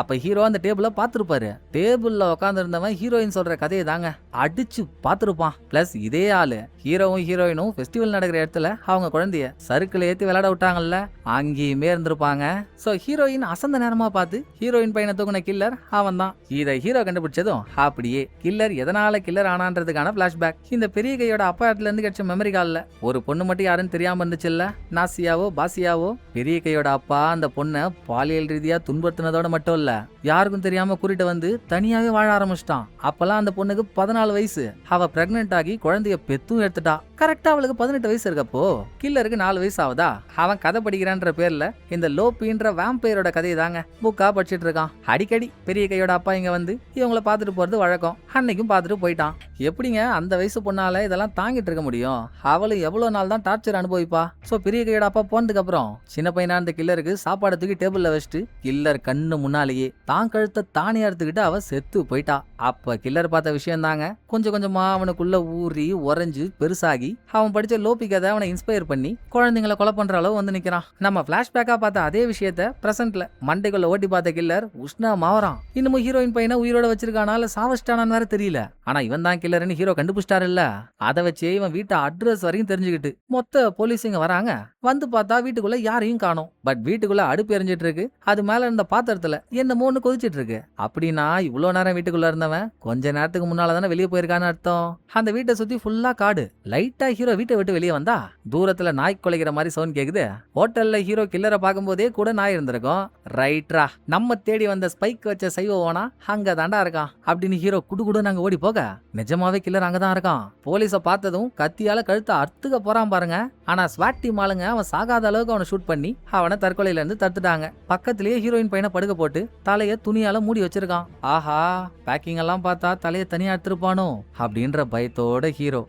அப்ப ஹீரோ அந்த டேபிள பாத்துருப்பாரு. டேபிள்ல உட்கார்ந்து இருந்தவன் ஹீரோயின் சொல்ற கதையை தாங்க அடிச்சு பாத்துருப்பான். பிளஸ் இதே ஆளு ஹீரோவும் ஹீரோயினும் ஃபெஸ்டிவல் நடக்கிற இடத்துல அவங்க குழந்தைய சறுக்குல ஏத்தி விளையாட விட்டாங்கல்ல, அங்கேயுமே இருந்திருப்பாங்க. சோ ஹீரோயின் அசந்த நேரமா பார்த்து ஹீரோயின் பையனை தூக்குன கில்லர் அவன் தான். இதை ஹீரோ கண்டுபிடிச்சதும் அப்படியே கில்லர் எதனால கில்லர் ஆனான்றதுக்கான பிளாஷ்பேக். இந்த பெரிய கையோட அப்பா இடத்துல இருந்து கிடைச்ச மெமரி கால்ல ஒரு பொண்ணு மட்டும் யாருன்னு தெரியாம இருந்துச்சுல்ல, நாசியாவோ பாசியாவோ. பெரிய கையோட அப்பா அந்த பொண்ணை பாலியல் ரீதியா துன்புறுத்தினதோட மட்டும் இல்ல, யாருக்கும் தெரியாம கூட்டிட்டு வந்து தனியாவே வாழ ஆரம்பிச்சிட்டான். அப்பெல்லாம் அந்த பொண்ணுக்கு 14 வயசு. அவ பிரெக்னென்ட் ஆகி குழந்தைய பெத்தும் எடுத்துட்டா. கரெக்டா அவளுக்கு 18 வயசு இருக்கப்போ கில்லருக்கு 4 வயசு ஆகுதா. அவன் கதை படிக்கிறான்ற பேர்ல இந்த லோபின்ற வேம்பயரோட கதையை தாங்க புக்கா படிச்சிட்டு இருக்கான். அடிக்கடி பெரிய கையோட அப்பா இங்க வந்து இவங்களை பார்த்துட்டு போறது வழக்கம். அன்னைக்கும் பார்த்துட்டு போயிட்டான். எப்படிங்க அந்த வயசு பொண்ணால இதெல்லாம் தாங்கிட்டு இருக்க முடியும்? அவளும் எவ்வளவு நாள் தான் டார்ச்சர் அனுபவிப்பா. சோ பெரிய கையோட அப்பா போனதுக்கு அப்புறம் சின்ன பையனா அந்த கில்லருக்கு சாப்பாடு தூக்கி டேபிள்ல வச்சுட்டு கில்லர் கண்ணு முன்னாலேயே தான் கழுத்தை தானே எடுத்துக்கிட்டு அவ செத்து போயிட்டா. அப்ப கில்லர் பார்த்த விஷயம் தாங்க கொஞ்சம் கொஞ்சமா அவனுக்குள்ள ஊறி உறைஞ்சு பெருசாகி அவன் படிச்ச லோபி கதை அவனை இன்ஸ்பயர் பண்ணி குழந்தைங்களை கொலை பண்ற அளவு வந்து நிக்கிறான். நம்ம பிளாஷ்பேக்கா பார்த்த அதே விஷயத்த பிரசன்ட்ல மண்டைக்குள்ள ஓட்டி பார்த்த கில்லர் உஷ்ணா மாவறான். இன்னமும் ஹீரோயின் பையனை உயிரோட வச்சிருக்கானா இல்ல சாவச்சிட்டானான்னு வேற தெரியல. ஆனா இவன் தான் கில்லர்னு ஹீரோ கண்டுபிடிச்சிட்டாரு இல்ல. அதை வச்சே இவன் வீட்டு அட்ரஸ் வரையும் தெரிஞ்சுக்கிட்டு மொத்த போலீஸுங்க வராங்க. வந்து பார்த்தா வீட்டுக்குள்ள யாரையும் காணோம். பட் வீட்டுக்குள்ள அடுப்பு எரிஞ்சிட்டு இருக்கு. அது மேல இருந்த பாத்திரத்துல என்னமோன்னு கொதிச்சிட்டு இருக்கு. அப்படின்னா இவ்வளவு நேரம் வீட்டுக்குள்ள இருந்தவன் கொஞ்ச நேரத்துக்கு முன்னால தானே வெளியே போயிருக்கான்னு அர்த்தம். அந்த வீட்டை சுத்தி ஃபுல்லா காடு. லைட்டா ஹீரோ வீட்டை விட்டு வெளியே வந்தா தூரத்துல நாய் குலைக்கிற மாதிரி சவுண்ட் கேக்குது. ஹோட்டல்ல ஹீரோ கில்லரை பார்க்கும்போதே கூட நாய் இருந்திருக்கும். ரைட்ரா, நம்ம தேடி வந்த ஸ்பைக் வச்ச சைவ ஓனா அங்க தாண்டா இருக்கான் அப்படின்னு ஹீரோ குடுகுடு நாங்க ஓடி போக நிஜமாவே கில்லர் அங்கதான் இருக்கான். போலீஸ பார்த்ததும் கத்தியால கழுத்தை அறுத்துக்க போறான் பாருங்க. ஆனா ஸ்வாட் டீம் ஆளுங்க அவன் சாகாத அளவுக்கு அவனை ஷூட் பண்ணி அவனை தற்கொலையில இருந்து தடுத்துட்டாங்க. பக்கத்திலேயே ஹீரோயின் பையனை படுக்க போட்டு தலைய துணியால மூடி வச்சிருக்கான். ஆஹா, பேக்கிங் எல்லாம் பார்த்தா தலைய தனியா எடுத்திருப்பானோ அப்படின்ற பயத்தோட ஹீரோ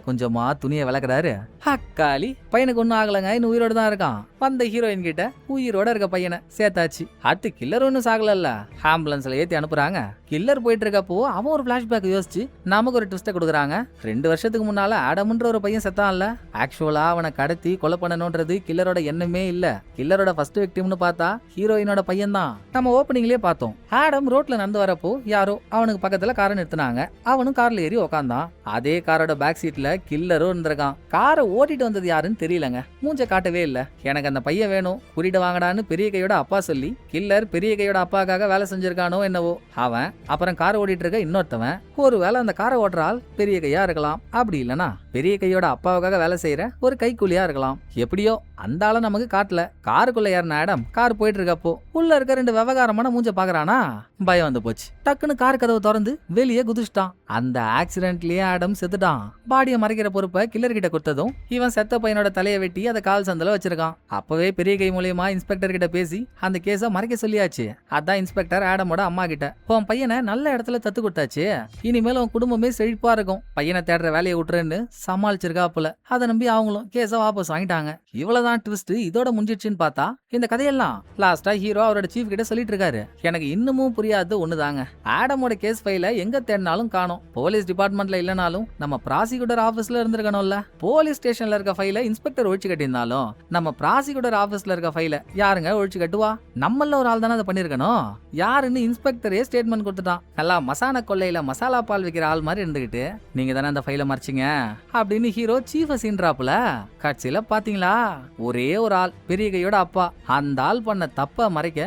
கொஞ்சமா துணியை விளக்குறாரு. அக்காளி, பையனுக்கு ஒன்னும் ஆகலங்க, இன்னும் உயிரோட தான் இருக்கான். வந்த ஹீரோயின் கிட்ட உயிரோட இருக்க பையனை சேர்த்தாச்சு. அடுத்து கில்லர் ஒன்னும் சாகல, ஆம்புலன்ஸ்ல ஏத்தி அனுப்புறாங்க. கில்லர் போயிட்டு இருக்கப்போ அவன் ஒரு பிளாஷ்பேக் யோசிச்சு நமக்கு ஒரு ட்விஸ்ட கொடுக்குறாங்க. 2 வருஷத்துக்கு முன்னால ஆடம்ன்ற ஒரு பையன் செத்தான்ல, ஆக்சுவலா அவனை கடத்தி கொலை பண்ணணும்ன்றது கில்லரோட எண்ணமே இல்ல. கில்லரோட ஃபர்ஸ்ட் விக்டிம்னு பார்த்தா ஹீரோயினோட பையன் தான். நம்ம ஓப்பனிங்லயே பார்த்தோம். ஆடம் ரோட்ல நடந்து வரப்போ யாரோ அவனுக்கு பக்கத்துல காரை நிறுத்தினாங்க. அவனும் கார்ல ஏறி உக்காந்தான். அதே காரோட பேக் சீட்ல கில்லரும் இருந்திருக்கான். காரை ஓட்டிட்டு வந்தது யாருன்னு தெரியலங்க, மூஞ்ச காட்டவே இல்ல. எனக்கு அந்த பையன் வேணும், குறிட்டு வாங்கடான்னு பெரிய கையோட அப்பா சொல்லி கில்லர் பெரிய கையோட அப்பாக்காக வேலை செஞ்சிருக்கானோ என்னவோ. அவன் அப்புறம் காரை ஓட்டிட்டு இருக்க இன்னொருத்தவன் ஒருவேளை அந்த காரை ஓட்டுறால் பெரிய கையா இருக்கலாம். அப்படி இல்லனா பெரிய கையோட அப்பாவுக்காக வேலை செய்யற ஒரு கைக்கூலியா இருக்கலாம். எப்படியோ அந்த ஆள நமக்கு காட்டல. காருக்குள்ள ஏறின ஆடம் கார் போயிட்டு இருக்கப்போ உள்ள இருக்க 2 விவகாரமான மூஞ்ச பாக்குறானா, பயம் வந்து போச்சு. டக்குன்னு கார் கதவு திறந்து வெளியே குதிச்சிட்டான். அந்த ஆக்சிடென்ட்லயே ஆடம் செத்துட்டான். பாடியை மறைக்கிற பொறுப்பை கில்லர் கிட்ட கொடுத்ததும் இவன் செத்த பையனோட தலையை வெட்டி அதை கால் சந்தில வச்சிருக்கான். அப்பவே பெரிய கை மூலியமா இன்ஸ்பெக்டர் கிட்ட பேசி அந்த கேஸ மறைக்க சொல்லியாச்சு. அதான் இன்ஸ்பெக்டர் ஆடமோட அம்மா கிட்ட உன் பையனை நல்ல இடத்துல தத்து கொடுத்தாச்சு, இனிமேல் உன் குடும்பமே செழிப்பா இருக்கும், பையனை தேடுற வேலையை விட்டுருன்னு சமாளிச்சிருக்காப்புல. அதை நம்பி அவங்களும் கேஸ வாபஸ் வாங்கிட்டாங்க. இவ்வளவுதான் ட்விஸ்ட் இதோட முடிஞ்சிடுச்சுன்னு பார்த்தா இந்த கதையெல்லாம் லாஸ்டா ஹீரோ அவரோட சீஃப் கிட்ட சொல்லிட்டு இருக்காரு. எனக்கு இன்னமும் புரியாது ஒண்ணுதாங்க, ஆடமோட கேஸ் ஃபைல எங்க தேடினாலும் காணோம். போலீஸ் டிபார்ட்மெண்ட்ல இல்லனாலும் நம்ம ப்ராசிக்யூட்டர் ஆபீஸ்ல இருந்திருக்கணும்ல. போலீஸ் ஸ்டேஷன்ல இருக்க ஃபைல இன்ஸ்பெக்டர் ஒழிச்சு கட்டியிருந்தாலும் நம்ம ப்ராசிக்யூட்டர் ஆபீஸ்ல இருக்க ஃபைல யாருங்க ஒழிச்சு கட்டுவா? நம்மள ஒரு ஆள் தானே அதை பண்ணிருக்கணும். யாருன்னு இன்ஸ்பெக்டரே ஸ்டேட்மெண்ட் கொடுத்துட்டான். நல்லா மசான கொள்ளையில மசாலா பால் வைக்கிற ஆள் மாதிரி இருந்துகிட்டு நீங்க தானே அந்த ஃபைல மறைச்சிங்க அப்படின்னு ஹீரோ சீஃப சீன்றாப்புல. கட்சியில பாத்தீங்களா, ஒரே ஒரு ஆள் பெரிய கையோட அப்பா. அந்த ஆள் பண்ண தப்ப மறைக்க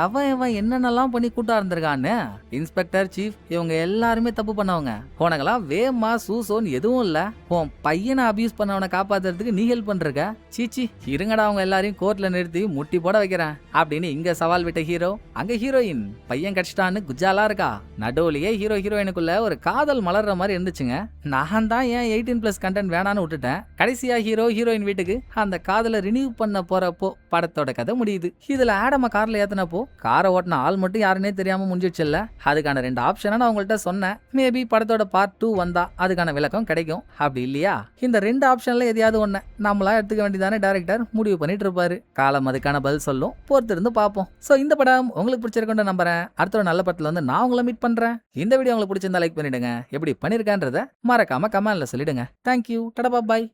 எவன் என்னென்னலாம் பண்ணி கூட்டா இருந்திருக்கான்னு. இன்ஸ்பெக்டர், சீஃப் இவங்க எல்லாருமே தப்பு பண்ணவங்க. உனக்கெல்லாம் வேமா சூசோன்னு எதுவும் இல்ல. உன் பையனை அபியூஸ் பண்ணவனை காப்பாத்துறதுக்கு நீ ஹெல்ப் பண்றக்க. சீச்சி, இருங்கடா அவங்க எல்லாரையும் கோர்ட்ல நிறுத்தி முட்டி போட வைக்கிறேன் அப்படின்னு இங்க சவால் விட்ட ஹீரோ, அங்க ஹீரோயின் பையன் கடிச்சிட்டான்னு குஜாலா இருக்கா. நடுவுலயே ஹீரோயினுக்குள்ள ஒரு காதல் மலர்ற மாதிரி இருந்துச்சுங்க. நான் தான் ஏன் 18+ மீனிங்லெஸ் கண்டென்ட் வேணான்னு விட்டுட்டேன். கடைசியா ஹீரோயின் வீட்டுக்கு அந்த காதலை ரினியூ பண்ண போறப்போ படத்தோட கதை முடியுது. இதுல ஆடம கார்ல ஏத்தினப்போ காரை ஓட்டின ஆள் மட்டும் யாருன்னே தெரியாம முடிஞ்சிடுச்சுல்ல. அதுக்கான 2 ஆப்ஷனை நான் உங்கள்கிட்ட சொன்னேன். மேபி படத்தோட பார்ட் 2 வந்தா அதுக்கான விளக்கம் கிடைக்கும். அப்படி இல்லையா இந்த 2 ஆப்ஷன்ல எதையாவது ஒண்ணு நம்மளா எடுத்துக்க வேண்டியதானே டைரக்டர் முடிவு பண்ணிட்டு இருப்பாரு. காலம் அதுக்கான பதில் சொல்லும். பொறுத்திருந்து பார்ப்போம். சோ இந்த படம் உங்களுக்கு பிடிச்சிருக்குன்னு நம்புறேன். அடுத்த ஒரு நல்ல படத்துல வந்து நான் உங்களை மீட் பண்றேன். இந்த வீடியோ உங்களுக்கு பிடிச்சிருந்தா லைக் பண்ணிடுங்க. எப்படி பண்ணிருக்கேன்றத மறக்காம கமெண்ட்ல சொல்லிடுங்க. தேங்க்யூ. டடா பாய்.